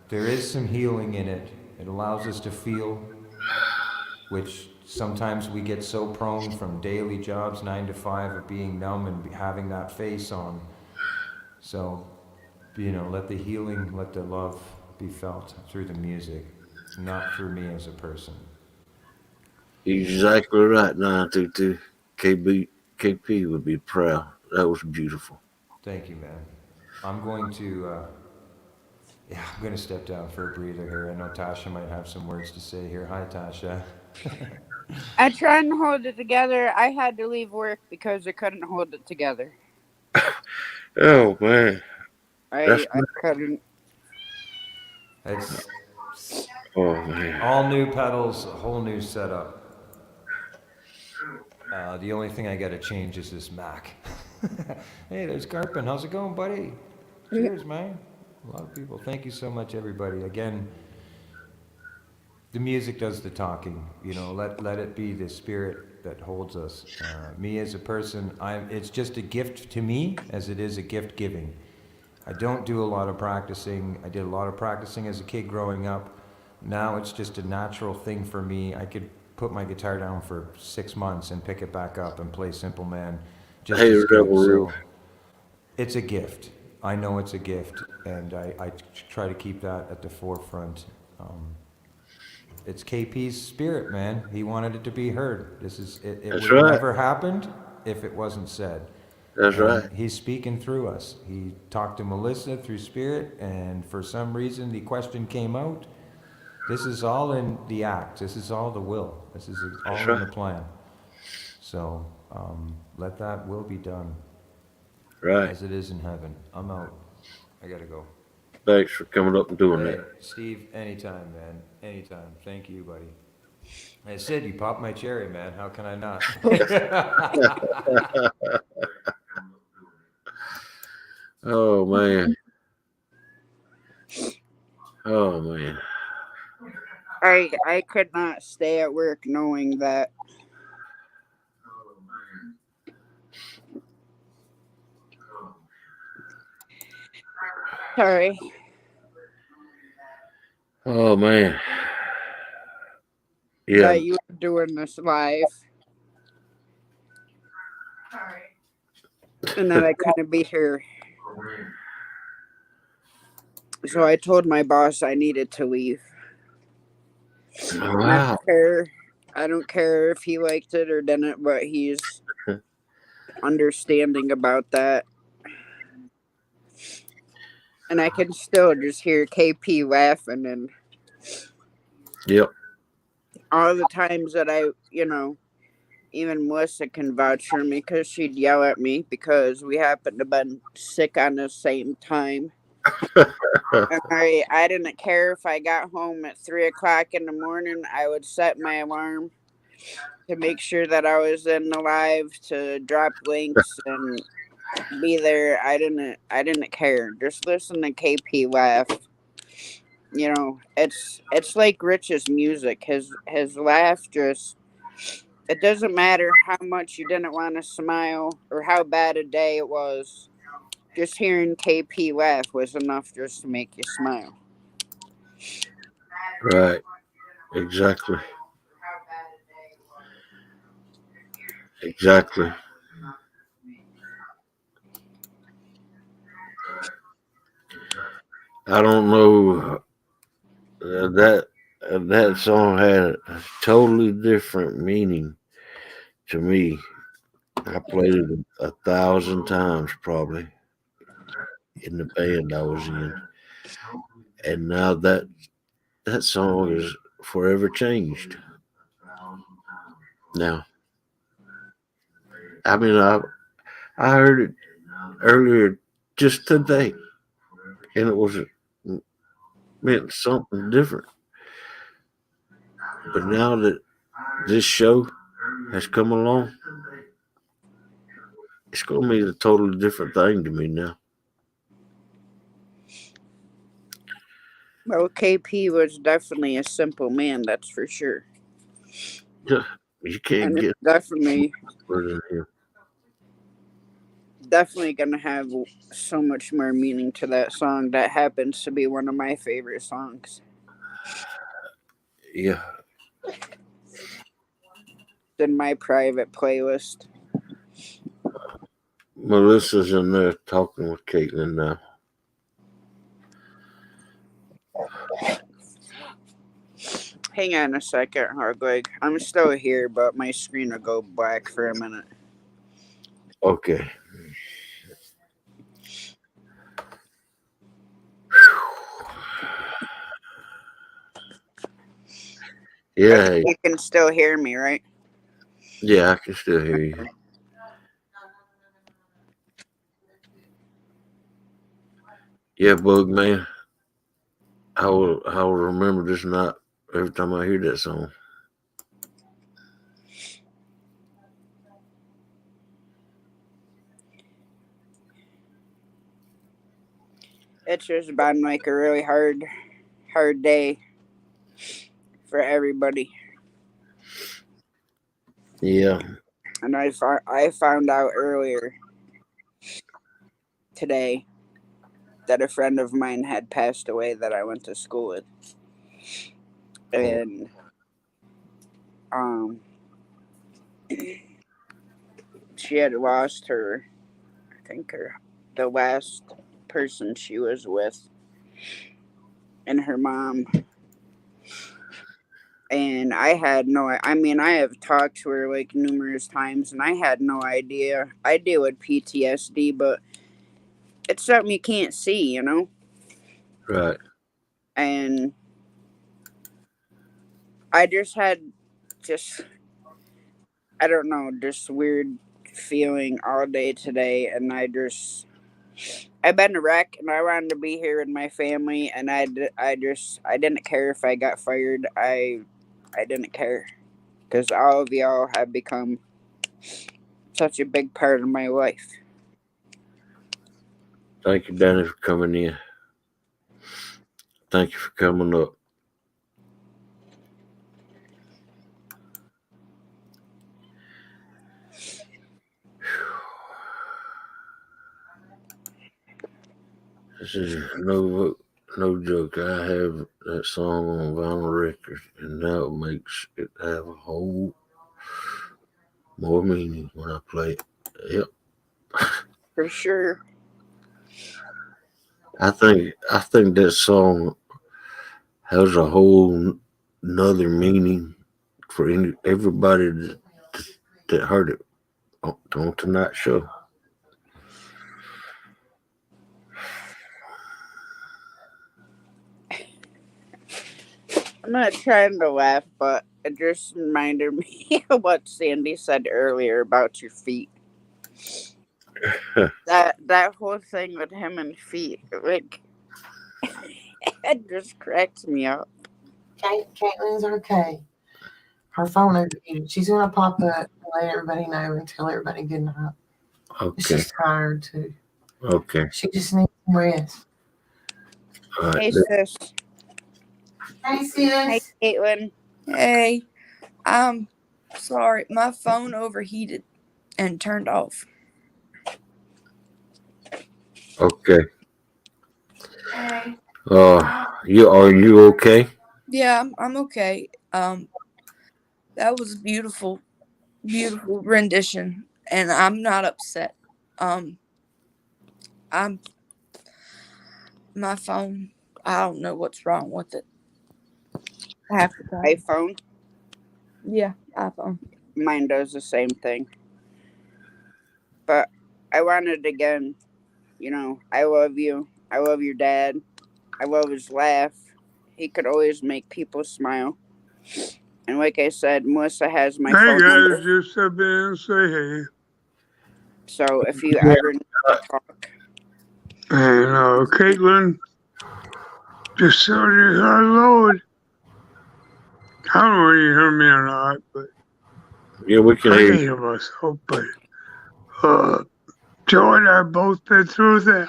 there is some healing in it. It allows us to feel, which sometimes we get so prone from daily jobs, 9 to 5, of being numb and having that face on. So, let the healing, let the love be felt through the music, not through me as a person. You're exactly right, 922. KP would be proud. That was beautiful. Thank you, man. I'm going to step down for a breather here. I know Tasha might have some words to say here. Hi, Tasha. I tried and hold it together. I had to leave work because I couldn't hold it together. Oh, man. I couldn't. It's man. All new pedals, a whole new setup. The only thing I got to change is this Mac. Hey, there's Carpin. How's it going, buddy? Cheers, man. A lot of people. Thank you so much, everybody. Again, the music does the talking. Let it be the spirit that holds us. Me as a person, it's just a gift to me as it is a gift giving. I don't do a lot of practicing. I did a lot of practicing as a kid growing up. Now it's just a natural thing for me. I could put my guitar down for 6 months and pick it back up and play Simple Man just as good. So it's a gift. I know it's a gift, and I try to keep that at the forefront. It's KP's spirit, man. He wanted it to be heard. It would have never happened if it wasn't said. That's right. He's speaking through us. He talked to Melissa through spirit, and for some reason the question came out. This is all in the act. This is all the will. This is all in the plan. So let that will be done. Right. As it is in heaven. I'm out. I gotta go. Thanks for coming up and doing that. Steve, anytime, man. Anytime. Thank you, buddy. I said you popped my cherry, man. How can I not? Oh, man. Oh, man. I could not stay at work knowing that. Sorry. Oh, man. Yeah. That you were doing this live. And that I couldn't be here. So I told my boss I needed to leave. Wow. I don't care if he liked it or didn't, but he's understanding about that. And I can still just hear KP laughing, and Yep. All the times that I, even Melissa can vouch for me because she'd yell at me because we happened to been sick on the same time. And I didn't care if I got home at 3 o'clock in the morning. I would set my alarm to make sure that I was in the live to drop links and be there. I didn't care. Just listen to KP laugh. It's like Rich's music. His laugh just, it doesn't matter how much you didn't want to smile or how bad a day it was. Just hearing KP laugh was enough just to make you smile. Right. Exactly. Exactly. I don't know that song had a totally different meaning to me. I played it 1,000 times probably in the band I was in, and now that song is forever changed. Now, I mean, I heard it earlier just today, and it meant something different. But now that this show has come along, it's going to mean a totally different thing to me now. Well, KP was definitely a simple man, that's for sure. You can't And it's get definitely here. Definitely gonna have so much more meaning to that song. That happens to be one of my favorite songs. Yeah. In my private playlist. Melissa's in there talking with Katelyn now. Hang on a second, Hardleg. I'm still here, but my screen will go black for a minute. Okay. Yeah. You can still hear me, right? Yeah, I can still hear you. Yeah, Bug Man. I will remember this night every time I hear that song. It's just been like a really hard day for everybody. Yeah. And I found out earlier today that a friend of mine had passed away that I went to school with. And she had lost her, I think the last person she was with, and her mom. And I have talked to her like numerous times, and I had no idea. I deal with PTSD, but it's something you can't see, Right. And I just had I don't know, just weird feeling all day today, and I've been a wreck, and I wanted to be here with my family, and I didn't care if I got fired. I didn't care, because all of y'all have become such a big part of my life. Thank you, Danny, for coming in. Thank you for coming up. This is no joke. I have that song on vinyl record, and now it makes it have a whole more meaning when I play it. Yep. For sure. I think that song has a whole another meaning for everybody that heard it on tonight's show. I'm not trying to laugh, but it just reminded me of what Sandy said earlier about your feet. that whole thing with him and feet, like, it just cracks me up. Katelyn's okay. Her phone overheated. She's gonna pop up and let everybody know and tell everybody good night. Okay. She's tired too. Okay. She just needs some rest. Hey, sis. Hey, sis. Hey, Katelyn. Hey, I'm sorry. My phone overheated and turned off. Okay. Hey. Are you okay? Yeah, I'm okay. That was a beautiful rendition, and I'm not upset. I'm my phone. I don't know what's wrong with it. Half the time. iPhone? Yeah, iPhone. Mine does the same thing. But I wanted again, I love you. I love your dad. I love his laugh. He could always make people smile. And like I said, Melissa has my phone number. Just step in and say hey. So if you ever need to talk. And Katelyn, just tell you hello. I don't know if you hear me or not, but yeah, we can I hear can't hear myself. But Joe and I both been through that.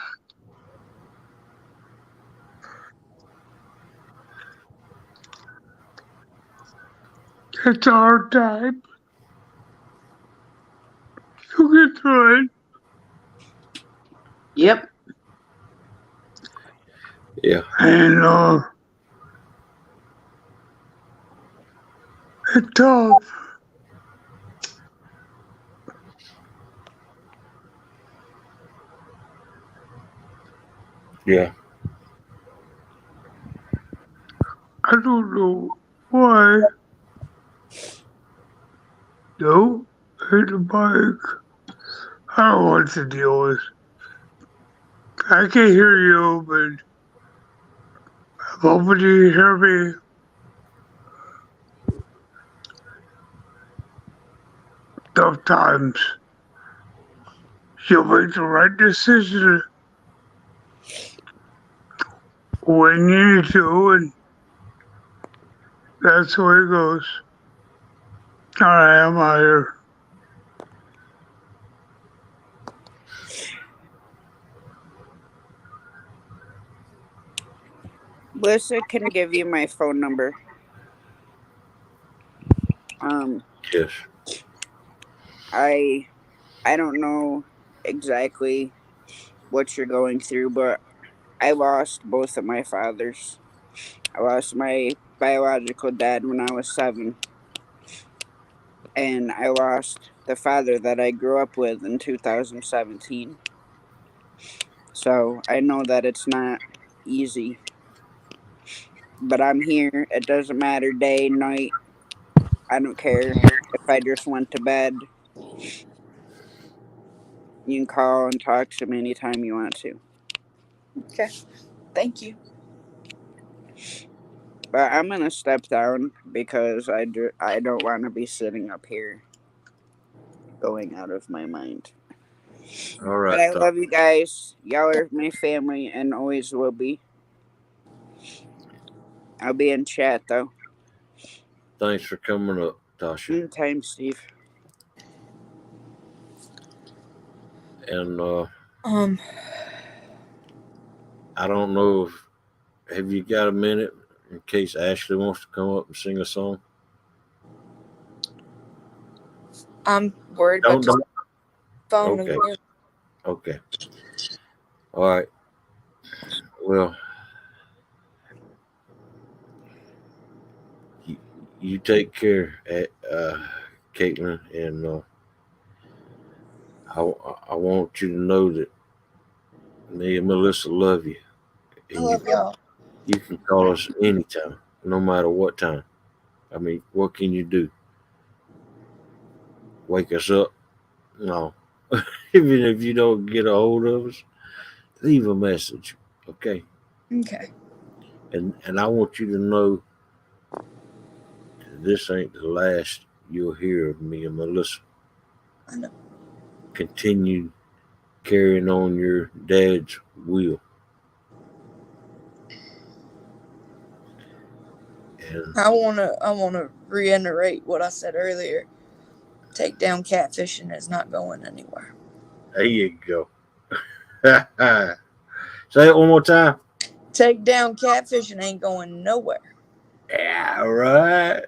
It's a hard time. You get through it. Yep. Yeah. And it's tough. Yeah. I don't know why. No, hit the bike. I don't know what to deal with. I can hear you, but I'm hoping you hear me. Tough times. You'll make the right decision when you need to, and that's the way it goes. All right, I'm out here. Melissa can give you my phone number. Yes. I don't know exactly what you're going through, but I lost both of my fathers. I lost my biological dad when I was 7, and I lost the father that I grew up with in 2017. So I know that it's not easy, but I'm here. It doesn't matter day, night. I don't care if I just went to bed. You can call and talk to me anytime you want to. Okay. Thank you. But I'm gonna step down because I don't want to be sitting up here going out of my mind. All right. But I love you guys. Y'all are my family and always will be. I'll be in chat though. Thanks for coming up, Tasha. Anytime, Steve. And I don't know if have you got a minute in case Ashley wants to come up and sing a song? I'm worried about the phone okay. again. Okay. All right. Well, you take care, Katelyn, and I want you to know that me and Melissa love you. I love y'all. You can call us anytime, no matter what time. I mean, what can you do? Wake us up? No. Even if you don't get a hold of us, leave a message, okay? Okay. And I want you to know this ain't the last you'll hear of me and Melissa. I know. Continue carrying on your dad's will. And I wanna reiterate what I said earlier. Take down catfishing is not going anywhere. there you go. Say it one more time. Take down catfishing ain't going nowhere. Yeah, all right.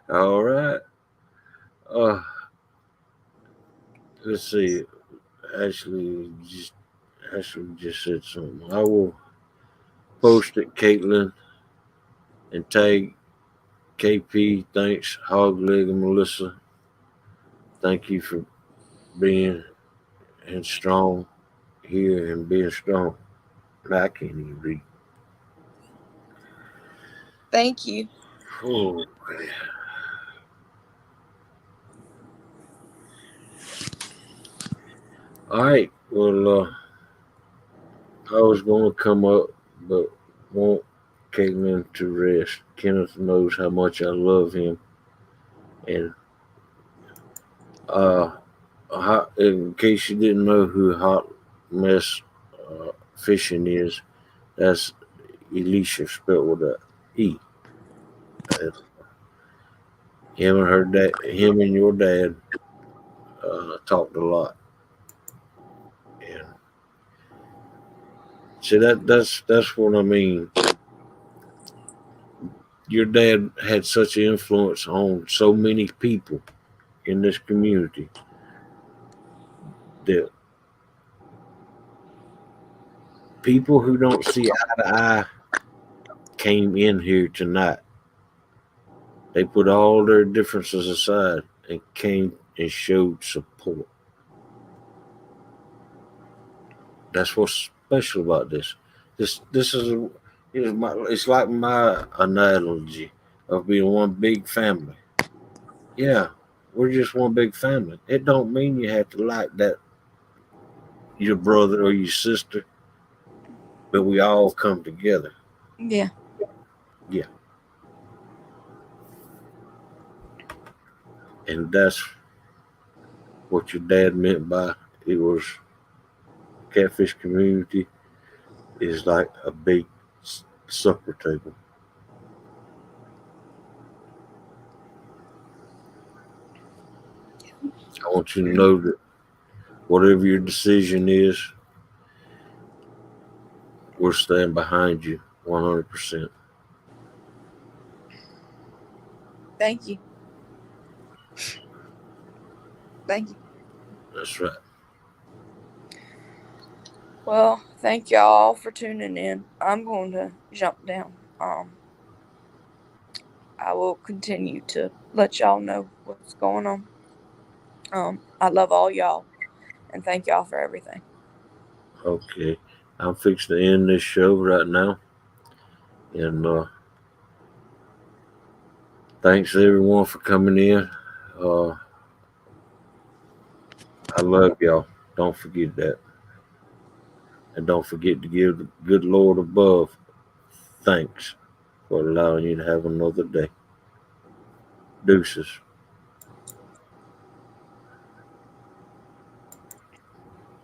All right. Let's see. Ashley just said something. I will post it, Katelyn, and tag KP. Thanks, Hogleg and Melissa. Thank you for being and strong here and being strong. I can't even read. Thank you. Oh, all right. Well, I was going to come up, but want Katelyn to rest. Kenneth knows how much I love him, and in case you didn't know who Hot Mess Fishing is, that's Elisha spelled with a E. And him and your dad talked a lot. And see that's what I mean. Your dad had such an influence on so many people in this community that people who don't see eye to eye came in here tonight. They put all their differences aside and came and showed support. That's what's special about this. This is it's like my analogy of being one big family. Yeah, we're just one big family. It don't mean you have to like that your brother or your sister, but we all come together. Yeah. Yeah. And that's what your dad meant by it was catfish community is like a big supper table. I want you to know that whatever your decision is, we're standing behind you 100%. Thank you. Thank you. That's right. Well, thank y'all for tuning in. I'm going to jump down. I will continue to let y'all know what's going on. I love all y'all and thank y'all for everything. Okay. I'm fixing to end this show right now. And thanks everyone for coming in. I love y'all. Don't forget that. And don't forget to give the good Lord above thanks for allowing you to have another day. Deuces.